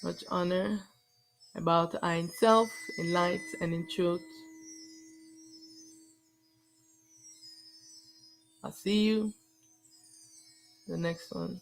[SPEAKER 1] Much honor. I bow to I in self, in light, and in truth. I'll see you in the next one.